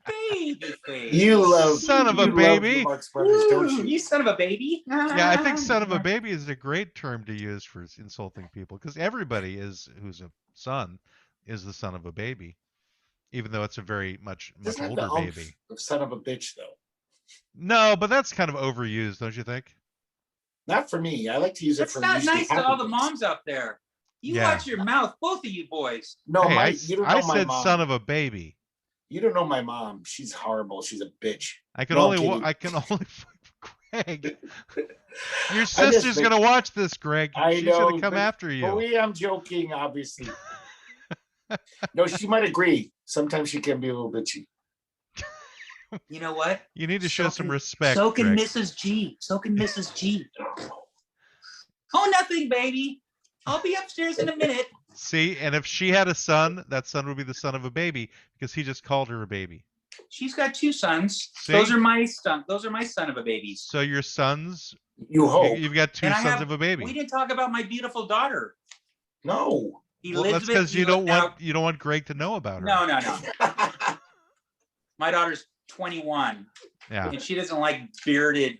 S5: baby face.
S4: You love
S3: Son of a
S4: you love
S3: baby.
S4: the Marx Brothers, don't you?
S5: You son of a baby.
S3: Yeah, I think "son of a baby" is a great term to use for insulting people because everybody who's a son is the son of a baby, even though it's a very much
S4: Doesn't have the
S3: older
S4: oomph
S3: baby.
S4: of son of a bitch though.
S3: No, but that's kind of overused, don't you think?
S4: Not for me. I like to use it
S5: That's
S4: for
S5: not
S4: usually
S5: nice to
S4: happy
S5: all the
S4: things.
S5: moms out there. You
S3: Yeah.
S5: watch your mouth, both of you boys.
S4: No,
S3: Hey,
S4: you don't know
S3: I
S4: my
S3: said
S4: mom.
S3: "son of a baby."
S4: You don't know my mom. She's horrible. She's a bitch.
S3: I can
S4: No, I'm
S3: only
S4: kidding.
S3: Greg. Your
S4: just
S3: sister's
S4: make-
S3: gonna watch this, Greg.
S4: I
S3: She's
S4: know,
S3: gonna come
S4: but-
S3: after you.
S4: I'm joking, obviously. No, she might agree. Sometimes she can be a little bitchy.
S5: You know what?
S3: You need to show
S5: So
S3: some
S5: can-
S3: respect,
S5: So can
S3: Greg.
S5: Mrs. G. So can Mrs. G. Oh, nothing, baby. I'll be upstairs in a minute.
S3: See, and if she had a son, that son would be the son of a baby because he just called her a baby.
S5: She's got two sons.
S3: See?
S5: Those are my son of a babies.
S3: So your sons,
S4: You hope.
S3: you've got two
S5: And I
S3: sons
S5: have-
S3: of a baby.
S5: We didn't talk about my beautiful daughter,
S4: No.
S3: Well, that's
S5: Elizabeth.
S3: because you
S5: Eli-
S3: don't want Greg to know about her.
S5: No, no, no. My daughter's 21,
S3: Yeah.
S5: and she doesn't like bearded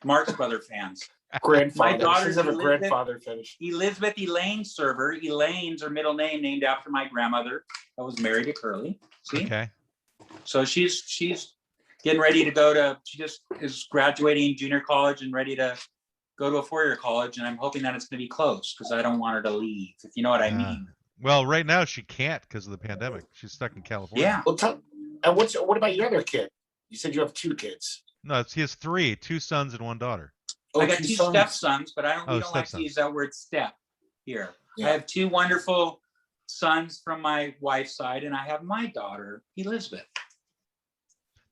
S5: Marx Brother fans.
S4: Grandfather.
S5: My daughter's
S4: She's have a
S5: Elizabeth.
S4: grandfather fetish.
S5: Elizabeth Elaine Server. Elaine's her middle name, named after my grandmother that was married to Curly. See,
S3: Okay.
S5: so she's getting ready to go to. She just is graduating junior college and ready to go to a four-year college, and I'm hoping that it's going to be close because I don't want her to leave. If you know what I mean.
S3: Well, right now she can't because of the pandemic. She's stuck in California.
S5: Yeah.
S4: Well, and what about your other kid? You said you have two kids.
S3: No, he has three, two sons and one daughter.
S4: Oh,
S5: I got two
S4: sons.
S5: stepsons, but I don't.
S3: Oh,
S5: We don't like to
S3: stepsons.
S5: use that word "step" here.
S4: Yeah.
S5: I have two wonderful sons from my wife's side, and I have my daughter Elizabeth.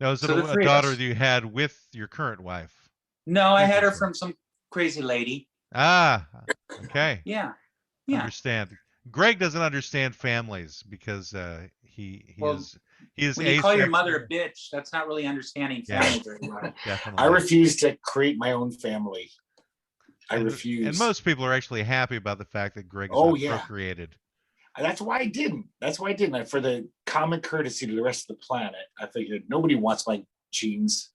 S3: Now, is it
S5: So the
S3: a
S5: three of
S3: daughter
S5: us.
S3: that you had with your current wife?
S5: No, I had her
S3: Interesting.
S5: from some crazy lady.
S3: Ah, okay.
S5: Yeah, yeah.
S3: Understand. Greg doesn't understand families because he
S5: Well,
S3: is
S5: When you call your
S3: asexual.
S5: mother a bitch, that's not really understanding
S3: Yeah.
S5: family very well.
S3: Definitely.
S4: I refuse to create my own family. I refuse.
S3: And most people are actually happy about the fact that Greg is
S4: Oh,
S3: not
S4: yeah.
S3: procreated.
S4: That's why I didn't. For the common courtesy to the rest of the planet, I figured nobody wants my genes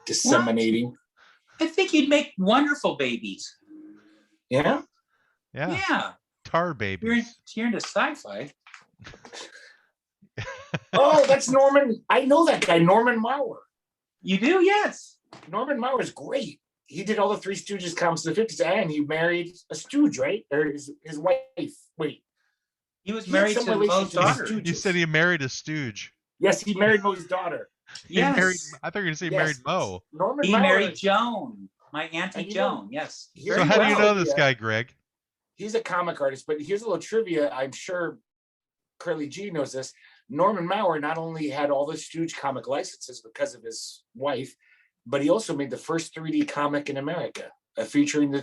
S4: disseminating.
S5: I think you'd make wonderful babies.
S4: Yeah.
S3: Yeah.
S5: Yeah,
S3: Tar
S5: you're,
S3: babies.
S5: you're into sci-fi.
S4: Oh, that's Norman. I know that guy, Norman Mauer.
S5: You do, yes.
S4: Norman Mauer is great. He did all the Three Stooges comics in the 50s, and he married a stooge, right? Or his wife. Wait.
S5: He was
S4: He had
S5: married
S4: some
S5: to
S4: relation
S5: Moe's
S4: to the
S5: daughter.
S4: Stooges.
S3: You said he married a stooge.
S4: Yes, he married Moe's daughter.
S3: He married,
S5: Yes,
S3: I thought you were going to say he
S4: Yes.
S3: married Mo.
S4: Norman
S5: he
S4: Mauer.
S5: married Joan, my auntie
S4: And you know-
S5: Joan. Yes.
S4: Here's
S3: So
S4: Very
S3: how do you
S4: well,
S3: know this
S4: yeah.
S3: guy, Greg?
S4: He's a comic artist, but here's a little trivia. I'm sure Curly G knows this. Norman Mauer not only had all the Stooge comic licenses because of his wife, but he also made the first 3D comic in America, featuring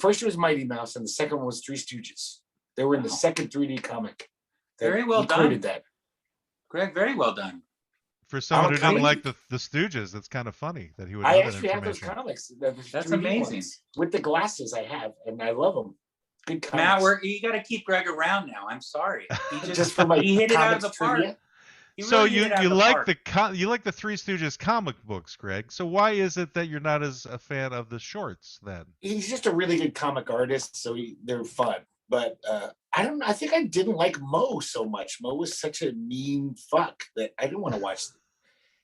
S4: first it was Mighty Mouse, and the second one was Three Stooges. They were in the
S5: Wow.
S4: second 3D comic.
S5: Very well
S4: he
S5: done.
S4: created that.
S5: Greg, very well done.
S3: For someone who didn't
S4: kind
S3: like the Stooges, that's kind of funny that he would
S4: I
S3: know that
S4: actually have those
S3: information.
S4: comics.
S5: That's
S4: 3D
S5: amazing.
S4: ones. With the glasses I have, and I love them. Good comics.
S5: Matt, you got to keep Greg around now. I'm sorry. He
S4: just for my
S5: he hit it out of
S4: comics
S5: the park.
S4: trivia.
S5: He
S3: So
S5: really hit it out
S3: you
S5: of the
S3: like
S5: park.
S3: you like the Three Stooges comic books, Greg. So why is it that you're not as a fan of the shorts then?
S4: He's just a really good comic artist, so they're fun. But I don't know. I think I didn't like Mo so much. Mo was such a mean fuck that I didn't want to watch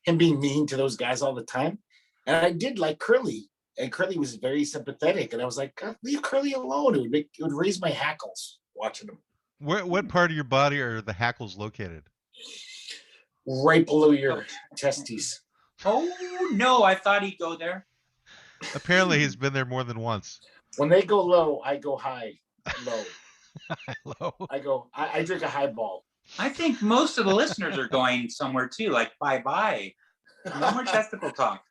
S4: him being mean to those guys all the time. And I did like Curly, and Curly was very sympathetic. And I was like, God, leave Curly alone. It would raise my hackles watching him.
S3: What part of your body are the hackles located?
S4: Right below your testes.
S5: Oh no, I thought he'd go there.
S3: Apparently, he's been there more than once.
S4: When they go low, I go high. Low.
S3: Hello.
S4: I drink a highball.
S5: I think most of the listeners are going somewhere too, like bye-bye. No more testicle talk.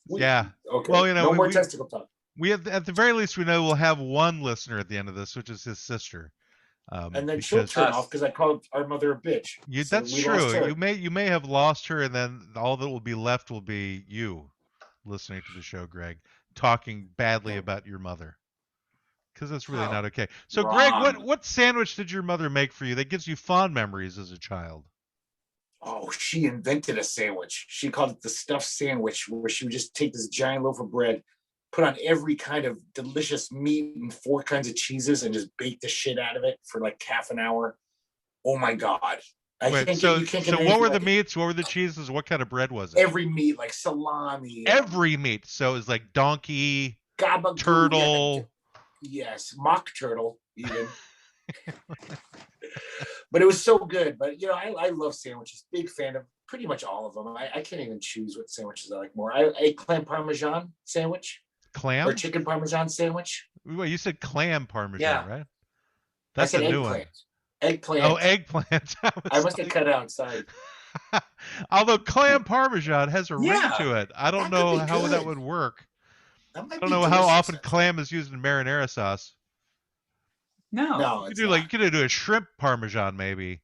S3: Yeah.
S4: Okay.
S3: Well, you know,
S4: no more testicle talk.
S3: We have, at the very least, we know we'll have one listener at the end of this, which is his sister.
S4: And then she'll turn off because I called our mother a bitch. So
S3: That's
S4: we
S3: true.
S4: lost her.
S3: You may have lost her, and then all that will be left will be you listening to the show, Greg, talking badly about your mother. Because that's really not okay. So,
S5: Wrong.
S3: Greg, what sandwich did your mother make for you that gives you fond memories as a child?
S4: Oh, she invented a sandwich. She called it the stuffed sandwich, where she would just take this giant loaf of bread, put on every kind of delicious meat and 4 kinds of cheeses, and just bake the shit out of it for like half an hour. Oh my God.
S3: So what were the meats? What were the cheeses? What kind of bread was it?
S4: Every meat, like salami.
S3: Every meat. So it's like donkey,
S4: gabagool,
S3: turtle.
S4: Yes, mock turtle even. But it was so good. But you know, I love sandwiches. Big fan of pretty much all of them. I can't even choose what sandwiches I like more. I ate clam parmesan sandwich.
S3: Clam?
S4: Or chicken parmesan sandwich.
S3: Wait, you said clam parmesan, right?
S4: That's a new one. Eggplant.
S3: Oh, eggplant.
S4: I must have cut outside.
S3: Although clam parmesan has a ring to it. I don't know how that would work. I don't know how often clam is used in marinara sauce.
S5: No,
S3: you could do a shrimp parmesan maybe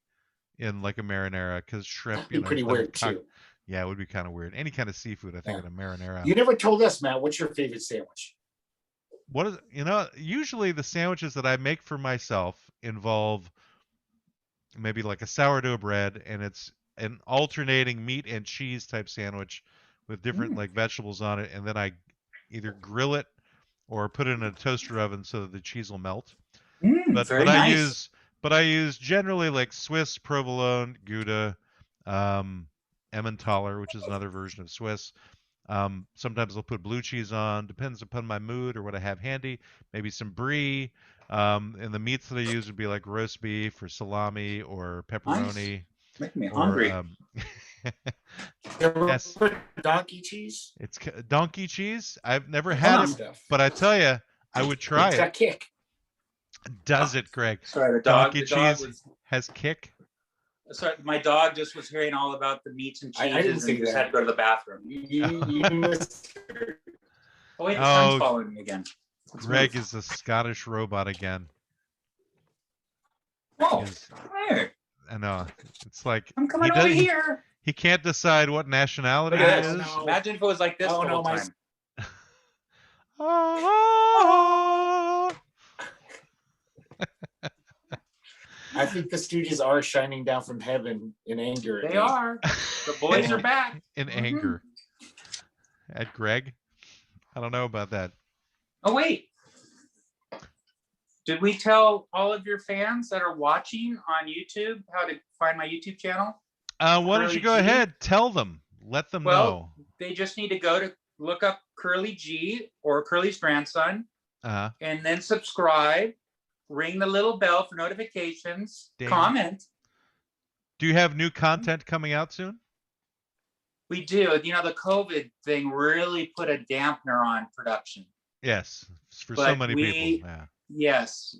S3: in like a marinara, because shrimp.
S4: That'd be pretty weird too.
S3: Yeah, it would be kind of weird. Any kind of seafood, I think, in a marinara.
S4: You never told us, Matt. What's your favorite sandwich?
S3: What is usually the sandwiches that I make for myself involve maybe like a sourdough bread, and it's an alternating meat and cheese type sandwich with different like vegetables on it, and then I either grill it or put it in a toaster oven so that the cheese will melt. But I use generally like Swiss, provolone, Gouda, Emmentaler, which is another version of Swiss. Sometimes I'll put blue cheese on, depends upon my mood or what I have handy. Maybe some brie. And the meats that I use would be like roast beef or salami or pepperoni.
S5: Nice. Making me hungry.
S4: Yes. Donkey cheese?
S3: It's donkey cheese. I've never had it, but I tell you, I would try it.
S4: It's got kick.
S3: Does it, Greg?
S5: Sorry, the
S3: donkey cheese has kick.
S5: Sorry, my dog just was hearing all about the meats and cheeses.
S4: I didn't think
S5: and just had to go to the bathroom.
S4: You missed her.
S5: Oh wait, the sun's following me again.
S3: Greg is a Scottish robot again.
S5: Oh, where?
S3: I know. It's like
S5: I'm coming over here.
S3: He can't decide what nationality he is.
S5: No. Imagine if it was like this the whole time.
S4: I think the Stooges are shining down from heaven in anger.
S5: They are. The boys are back.
S3: In anger. At Greg? I don't know about that.
S5: Oh, wait. Did we tell all of your fans that are watching on YouTube how to find my YouTube channel?
S3: Why don't you go ahead? Tell them. Let them know.
S5: They just need to look up Curly G or Curly's grandson, and then subscribe. Ring the little bell for notifications. Ding. Comment.
S3: Do you have new content coming out soon?
S5: We do. You know, the COVID thing really put a dampener on production.
S3: Yes, for so many people. Yeah.
S5: Yes.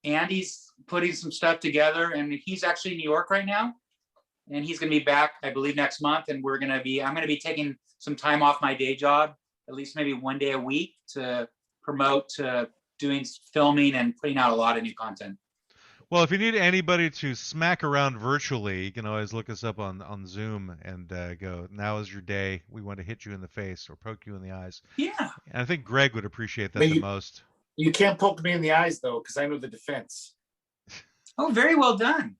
S5: Andy's putting some stuff together, and he's actually in New York right now, and he's going to be back, I believe, next month. And I'm going to be taking some time off my day job, at least maybe one day a week, to promote doing filming and putting out a lot of new content.
S3: Well, if you need anybody to smack around virtually, you can always look us up on Zoom and go, now is your day. We want to hit you in the face or poke you in the eyes.
S5: Yeah.
S3: And I think Greg would appreciate that the most.
S4: You can't poke me in the eyes, though, because I know the defense.
S5: Oh, very well done.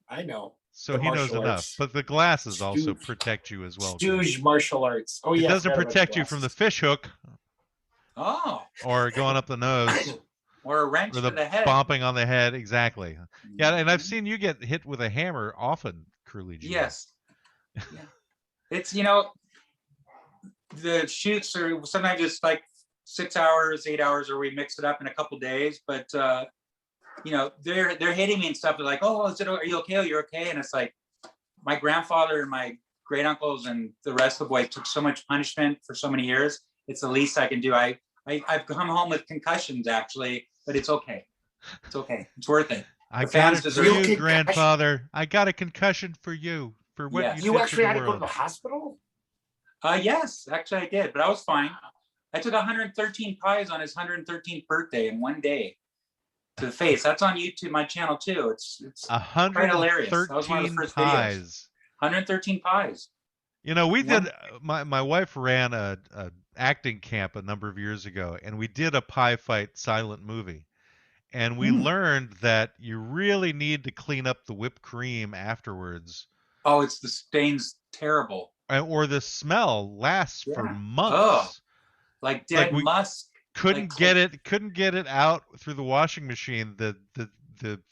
S4: I know.
S3: So he knows enough. But the glasses also protect you as well.
S4: Stooge martial arts. Oh, yeah.
S3: It doesn't protect you from the fish hook.
S5: Oh.
S3: Or going up the nose.
S5: Or a wrench to the head.
S3: Bomping on the head, exactly. Yeah, and I've seen you get hit with a hammer often, Curly G.
S5: Yes. Yeah. It's, the shoots are sometimes just like 6 hours, 8 hours, or we mix it up in a couple days. But, they're hitting me and stuff. They're like, oh, are you okay? Oh, you're okay. And it's like my grandfather and my great uncles and the rest of the boys took so much punishment for so many years. It's the least I can do. I've come home with concussions, actually, but it's okay. It's okay. It's worth it.
S3: I got it for you, grandfather. I got a concussion for you for what
S5: Yes.
S3: you
S4: You
S3: did
S4: actually
S3: for
S4: had
S3: the
S4: to go to
S3: world.
S4: the hospital?
S5: Yes, actually I did, but I was fine. I took 113 pies on his 113th birthday in one day to the face. That's on YouTube, my channel too. It's quite hilarious. That was one of the
S3: 113
S5: first videos.
S3: pies.
S5: 113 pies.
S3: You know, we
S5: One-
S3: did. My wife ran a acting camp a number of years ago, and we did a pie fight silent movie. And we learned that you really need to clean up the whipped cream afterwards,
S5: Oh, it's the stains terrible.
S3: or the smell lasts for
S5: Yeah.
S3: months.
S5: Like
S3: Like
S5: dead
S3: we
S5: musk.
S3: couldn't
S5: like-
S3: couldn't get it out through the washing machine. The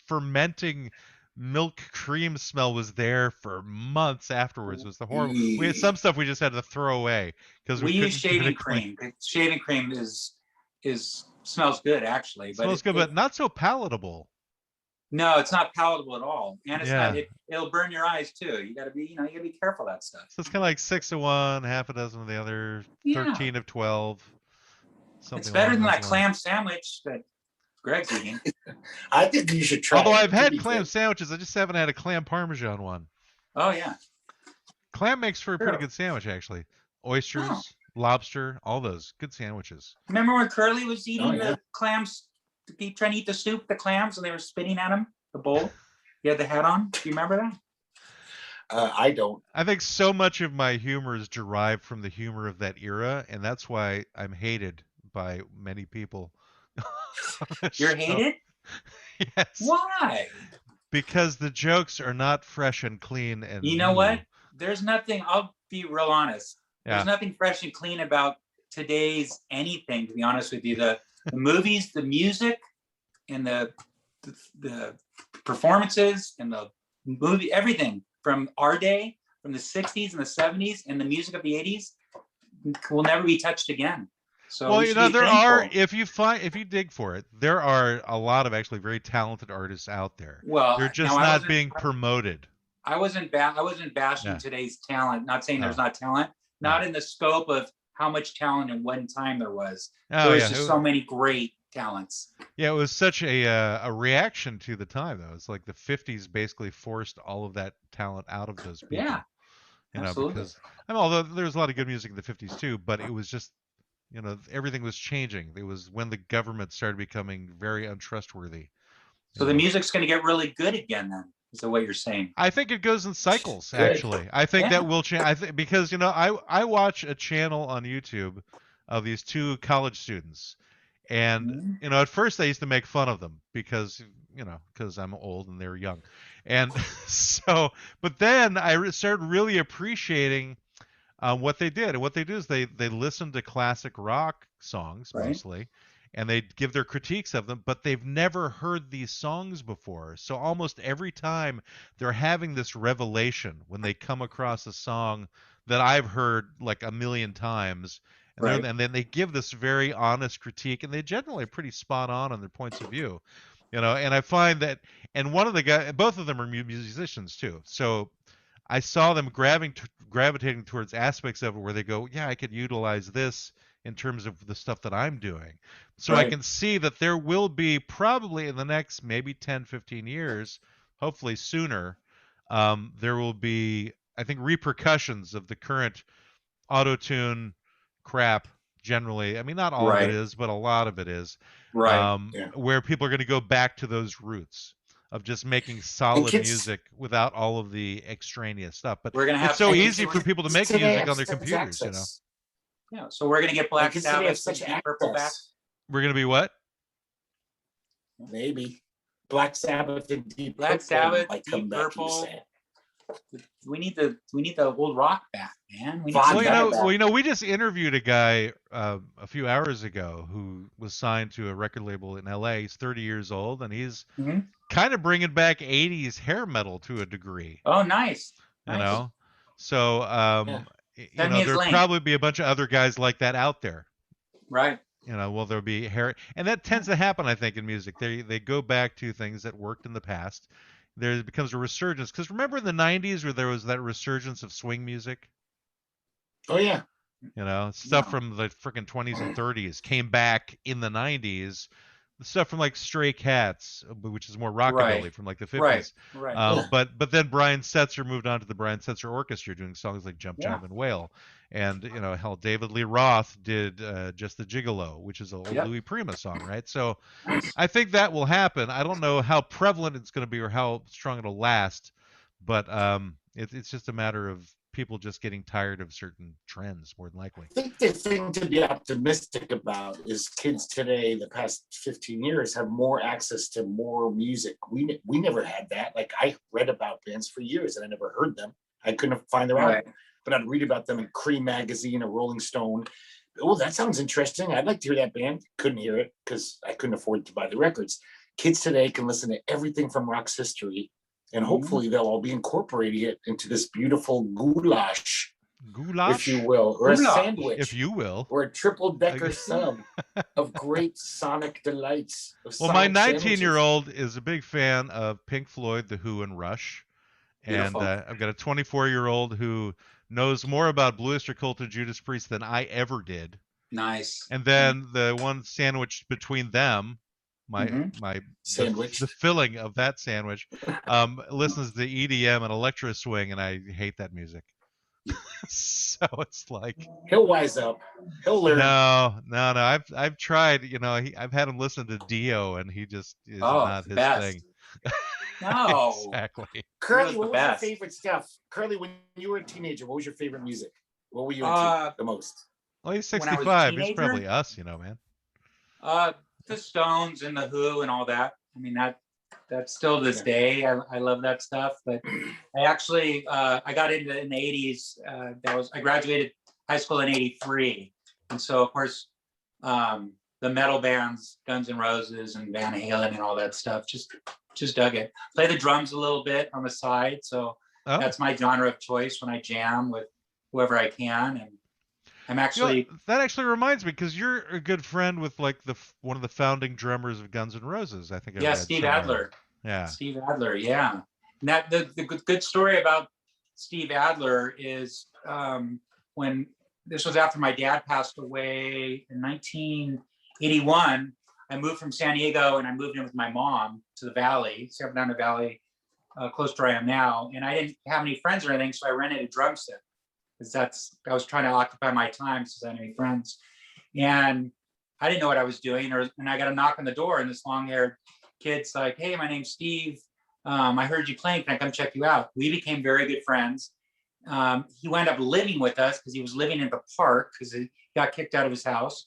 S3: fermenting milk cream smell was there for months afterwards. It was the horrible. We had some stuff we just had to throw away because
S5: We
S3: couldn't
S5: use
S3: get
S5: shaving
S3: it clean.
S5: cream. Shaving cream is smells good actually, but
S3: Smells good, but not so palatable.
S5: no, it's not palatable at all, and it's
S3: Yeah.
S5: not. It'll burn your eyes too. You got to be, you gotta be careful of that stuff.
S3: So it's kind of like 6 of one, half a dozen of the other,
S5: Yeah.
S3: 13 of 12. Something
S5: It's better
S3: along
S5: than
S3: those
S5: that
S3: lines.
S5: clam sandwich that Greg's eating.
S4: I think you should try.
S3: Although
S4: it.
S3: I've
S4: It could
S3: had
S4: be
S3: clam
S4: good.
S3: sandwiches, I just haven't had a clam parmesan one.
S5: Oh yeah.
S3: Clam makes for a pretty
S5: Sure.
S3: good sandwich, actually. Oysters,
S5: Oh.
S3: lobster, all those good sandwiches.
S5: Remember when Curly was eating
S4: yeah.
S5: the clams? He trying to eat the soup, the clams, and they were spitting at him. The bowl. He had the hat on. Do you remember that?
S4: I don't.
S3: I think so much of my humor is derived from the humor of that era, and that's why I'm hated by many people.
S5: You're
S3: So,
S5: hated?
S3: yes.
S5: Why?
S3: Because the jokes are not fresh and clean and
S5: You know
S3: new.
S5: what? There's nothing. I'll be real honest.
S3: Yeah.
S5: There's nothing fresh and clean about today's anything. To be honest with you, the movies, the music, and the performances and the movie, everything from our day, from the 60s and the 70s, and the music of the 80s will never be touched again. So
S3: Well,
S5: we
S3: you
S5: should
S3: know,
S5: be
S3: there are,
S5: thankful.
S3: if you dig for it, there are a lot of actually very talented artists out there.
S5: Well,
S3: They're just
S5: now,
S3: not being promoted.
S5: I wasn't bashing
S3: Yeah.
S5: today's talent. Not saying
S3: No.
S5: there's not talent. Not in the scope of how much talent in one time there was.
S3: Oh,
S5: There was
S3: yeah.
S5: just so many great talents.
S3: Yeah, it was such a reaction to the time, though. It's like the 50s basically forced all of that talent out of those people.
S5: Yeah,
S3: You know,
S5: absolutely.
S3: because although there was a lot of good music in the 50s too, but it was just, you know, everything was changing. It was when the government started becoming very untrustworthy.
S5: So the music's going to get really good again then, is that what you're saying?
S3: I think it goes in cycles,
S4: Good.
S3: actually. I think
S5: Yeah.
S3: that will change. I think because, you know, I watch a channel on YouTube of these two college students, and
S5: Mhm.
S3: you know, at first I used to make fun of them because, you know, because I'm old and they're young, and so, but then I started really appreciating what they did. And what they do is they listen to classic rock songs
S5: Right.
S3: mostly, and they give their critiques of them, but they've never heard these songs before. So almost every time they're having this revelation when they come across a song that I've heard like a million times. And,
S5: Right.
S3: and then they give this very honest critique, and they generally are pretty spot on their points of view. You know, and I find that, and one of the guys, both of them are musicians too. So I saw them gravitating towards aspects of it where they go, yeah, I could utilize this in terms of the stuff that I'm doing. So I
S5: Right.
S3: can see that there will be probably in the next maybe 10, 15 years, hopefully sooner, there will be, I think, repercussions of the current auto-tune crap generally. I mean, not all of
S5: Right.
S3: it is, but a lot of it is.
S5: Right.
S4: Yeah.
S3: Where people are going to go back to those roots of just making solid
S4: kids-
S3: music without all of the extraneous stuff. But
S5: We're going to have
S3: it's so
S5: to-
S3: easy for people to make
S4: Today
S3: music
S4: have
S3: on their
S4: such
S3: computers, you know.
S4: access.
S5: Yeah, so we're going to get Black
S4: Kids today have
S5: Sabbath
S4: such
S5: and Deep Purple back.
S4: access.
S3: We're going to be what?
S4: Maybe Black Sabbath and Deep
S5: Black
S4: Purple
S5: Sabbath,
S4: might come
S5: Deep
S4: back, you
S5: Purple.
S4: say.
S5: We need the old rock back, man. We need
S4: Fine,
S5: some
S3: Well, you
S4: got
S3: know,
S4: it back.
S3: well, you know, we just interviewed a guy a few hours ago who was signed to a record label in LA. He's 30 years old, and he's
S5: Mhm.
S3: kind of bringing back 80s hair metal to a degree.
S5: Oh, nice.
S3: You
S5: Nice.
S3: know, so
S4: Yeah.
S3: you
S5: Send
S3: know,
S5: me his
S3: there'll
S5: link.
S3: probably be a bunch of other guys like that out there.
S5: Right.
S3: You know, well, there'll be hair, and that tends to happen, I think, in music. They go back to things that worked in the past. There becomes a resurgence, because remember in the 90s where there was that resurgence of swing music?
S4: Oh yeah.
S3: You know, stuff
S5: No.
S3: from the freaking 20s and 30s came back in the 90s stuff from like Stray Cats, which is more rockabilly from like the 50s.
S5: Right.
S3: But then Brian Setzer moved on to the Brian Setzer Orchestra, doing songs like Jump,
S5: Yeah.
S3: Jive, and Wail. And hell, David Lee Roth did Just the Gigolo, which is a old Louis Prima song, right? So
S5: Nice.
S3: I think that will happen. I don't know how prevalent it's going to be or how strong it'll last, but it's just a matter of people just getting tired of certain trends, more than likely.
S4: I think the thing to be optimistic about is kids today, the past 15 years, have more access to more music. We never had that. Like, I read about bands for years and I never heard them. I couldn't find their album, but I'd read about them in Cream magazine or Rolling Stone. Oh, that sounds interesting. I'd like to hear that band. Couldn't hear it because I couldn't afford to buy the records. Kids today can listen to everything from rock's history, and hopefully they'll all be incorporating it into this beautiful goulash, if you will, or a sandwich,
S3: if you will,
S4: or a triple-decker sub of great sonic delights.
S3: Well, my 19-year-old is a big fan of Pink Floyd, The Who, and Rush. And I've got a 24-year-old who knows more about Blue Oyster Cult and Judas Priest than I ever did.
S5: Nice.
S3: And then the one sandwich between them, my
S4: sandwich,
S3: the filling of that sandwich, listens to EDM and electro swing, and I hate that music. So it's like
S4: he'll wise up, he'll learn.
S3: No. I've tried. I've had him listen to Dio, and he just is not his thing.
S5: No,
S3: exactly.
S4: Curly, what was your favorite stuff? Curly, when you were a teenager, what was your favorite music? What were you into the most?
S3: Well, he's 65. He's probably us, man.
S5: The Stones and the Who and all that. I mean, that's still this day. I love that stuff. But I actually I got into in the 80s. I graduated high school in 83, and so of course the metal bands, Guns N' Roses and Van Halen and all that stuff, just dug it. Play the drums a little bit on the side, so that's my genre of choice when I jam with whoever I can. And I'm actually
S3: that actually reminds me, because you're a good friend with like one of the founding drummers of Guns N' Roses, I think.
S5: Steve Adler.
S3: Yeah,
S5: Steve Adler. Yeah, and that the good story about Steve Adler is when this was after my dad passed away in 1981. I moved from San Diego and I moved in with my mom to the Valley, San Fernando Valley, close to where I am now. And I didn't have any friends or anything, so I rented a drum set because I was trying to occupy my time since I didn't have any friends. And I didn't know what I was doing, and I got a knock on the door, and this long-haired kid's like, "Hey, my name's Steve. I heard you playing. Can I come check you out?" We became very good friends. He wound up living with us because he was living in the park because he got kicked out of his house.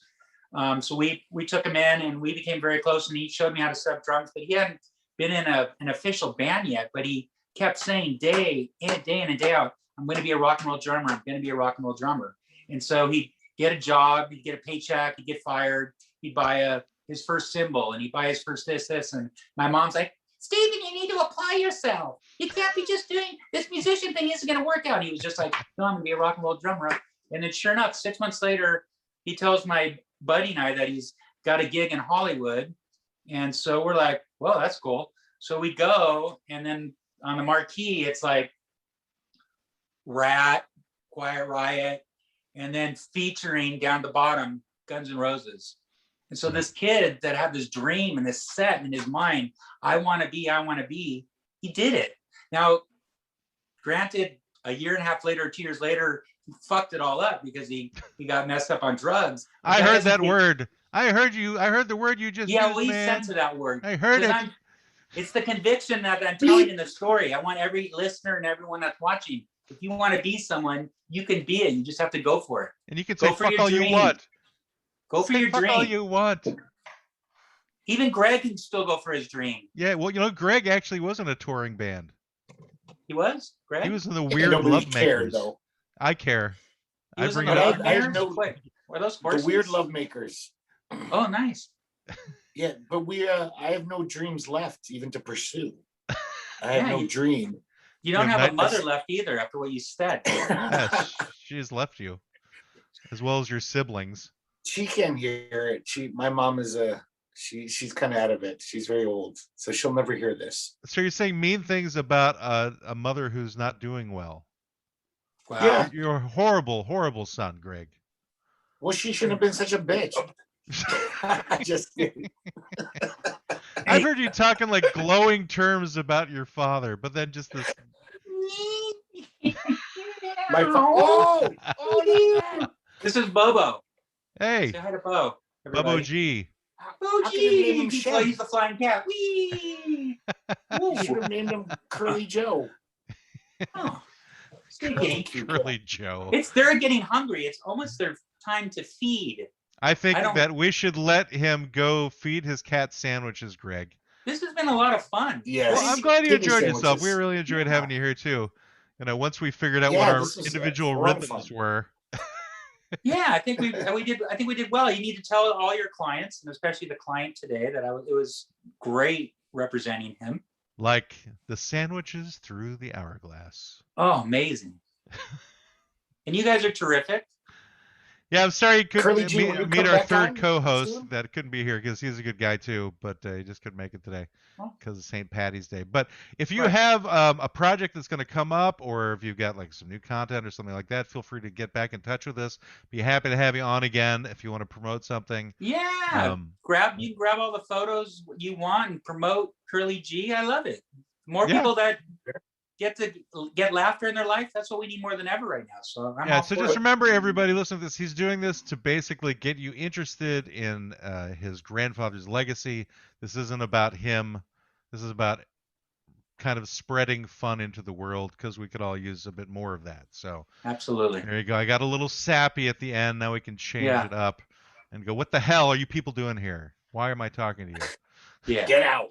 S5: So we took him in and we became very close, and he showed me how to set up drums, but he hadn't been in an official band yet, but he kept saying day in and day out, "I'm going to be a rock and roll drummer. I'm going to be a rock and roll drummer." And so he'd get a job, he'd get a paycheck, he'd get fired, he'd buy his first cymbal, and he'd buy his first this. And my mom's like, "Stephen, you need to apply yourself. You can't be just doing this musician thing. Isn't going to work out." And he was just like, "No, I'm going to be a rock and roll drummer." And then sure enough, 6 months later, he tells my buddy and I that he's got a gig in Hollywood. And so we're like, "Well, that's cool." So we go, and then on the marquee, it's like Rat, Quiet Riot, and then featuring down the bottom, Guns N' Roses. And so this kid that had this dream and this set in his mind, I want to be, he did it. Now, granted, a year and a half later, 2 years later, he fucked it all up because he got messed up on drugs.
S3: I heard that word. I heard the word you just used,
S5: we censor that word.
S3: I heard it.
S5: It's the conviction that I'm telling in the story. I want every listener and everyone that's watching, if you want to be someone, you can be it. You just have to go for it.
S3: And you can say fuck all you want.
S5: Go for your dream.
S3: Fuck all you want.
S5: Even Greg can still go for his dream.
S3: Yeah, well, Greg actually was in a touring band.
S5: He was? Greg?
S3: He was in the Weird Love Makers. I care.
S5: I bring it up. Were those horses?
S4: The Weird Love Makers.
S5: Oh, nice.
S4: Yeah, but I have no dreams left even to pursue. I have no dream.
S5: You don't have a mother left either after what you said.
S3: Yes, she has left you, as well as your siblings.
S4: She can't hear it. My mom is she's kind of out of it. She's very old, so she'll never hear this.
S3: So you're saying mean things about a mother who's not doing well.
S5: Wow.
S4: Yeah.
S3: You're a horrible, horrible son, Greg.
S4: Well, she shouldn't have been such a bitch. Just kidding.
S3: I've heard you talking like glowing terms about your father, but then just this.
S4: Oh, look at that.
S5: This is Bobo.
S3: Hey,
S5: Say hi to Bo.
S3: Bubbo
S5: everybody.
S3: G.
S5: Oh,
S4: How could you name him
S5: he's
S4: Shemp?
S5: the flying cat. Whee!
S4: You should have named him Curly Joe.
S5: Oh,
S4: Curly
S5: stinky.
S3: Curly Joe.
S5: They're getting hungry. It's almost their time to feed.
S3: I think
S5: I don't-
S3: that we should let him go feed his cat sandwiches, Greg.
S5: This has been a lot of fun.
S4: Yes.
S3: Well, I'm glad you
S4: Kidney
S3: enjoyed yourself. We
S4: sandwiches.
S3: really enjoyed
S5: Yeah.
S3: having you here too. You know, once we figured out
S4: Yeah,
S3: what our
S4: this was
S3: individual
S4: a lot of
S3: rhythms
S4: fun.
S3: were.
S5: Yeah, I think we did well. You need to tell all your clients, and especially the client today, that it was great representing him.
S3: Like the sandwiches through the hourglass.
S5: Oh, amazing! And you guys are terrific.
S3: Yeah, I'm sorry you
S4: Curly
S3: couldn't
S4: G, will you
S3: meet
S4: come
S3: our
S4: back
S3: third
S4: on
S3: co-host
S4: soon?
S3: that couldn't be here because he's a good guy too, but he just couldn't make it today
S5: Oh.
S3: because of St. Patty's Day. But if you
S5: Right.
S3: have a project that's going to come up, or if you've got like some new content or something like that, feel free to get back in touch with us. Be happy to have you on again if you want to promote something.
S5: Yeah,
S3: Um,
S5: you can grab all the photos you want and promote Curly G. I love it. More
S3: Yeah.
S5: people that get to get laughter in their life. That's what we need more than ever right now. So I'm
S3: Yeah,
S5: all
S3: so
S5: for
S3: just
S5: it.
S3: remember, everybody, listen to this. He's doing this to basically get you interested in his grandfather's legacy. This isn't about him. This is about kind of spreading fun into the world because we could all use a bit more of that. So
S5: Absolutely.
S3: there you go. I got a little sappy at the end. Now we can change
S5: Yeah.
S3: it up and go, what the hell are you people doing here? Why am I talking to you?
S5: Yeah.
S4: Get out.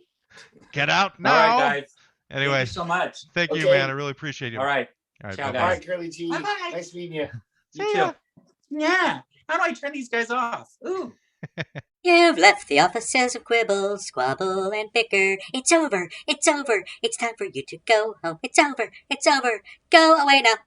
S3: Get out
S5: All
S3: now.
S5: right, guys.
S3: Anyway,
S5: Thank you so much.
S3: thank you,
S4: Okay.
S3: man. I really appreciate you.
S5: All right.
S3: All right,
S5: Ciao,
S3: bye-bye.
S4: All
S5: guys.
S4: right, Curly G.
S5: Bye-bye.
S4: Nice meeting you.
S5: You
S3: See
S5: too.
S3: ya.
S5: Yeah. How do I turn these guys off? Ooh.
S2: You've left the offices of Quibble, Squabble, and Bicker. It's over. It's over. It's time for you to go home. It's over. It's over. Go away now.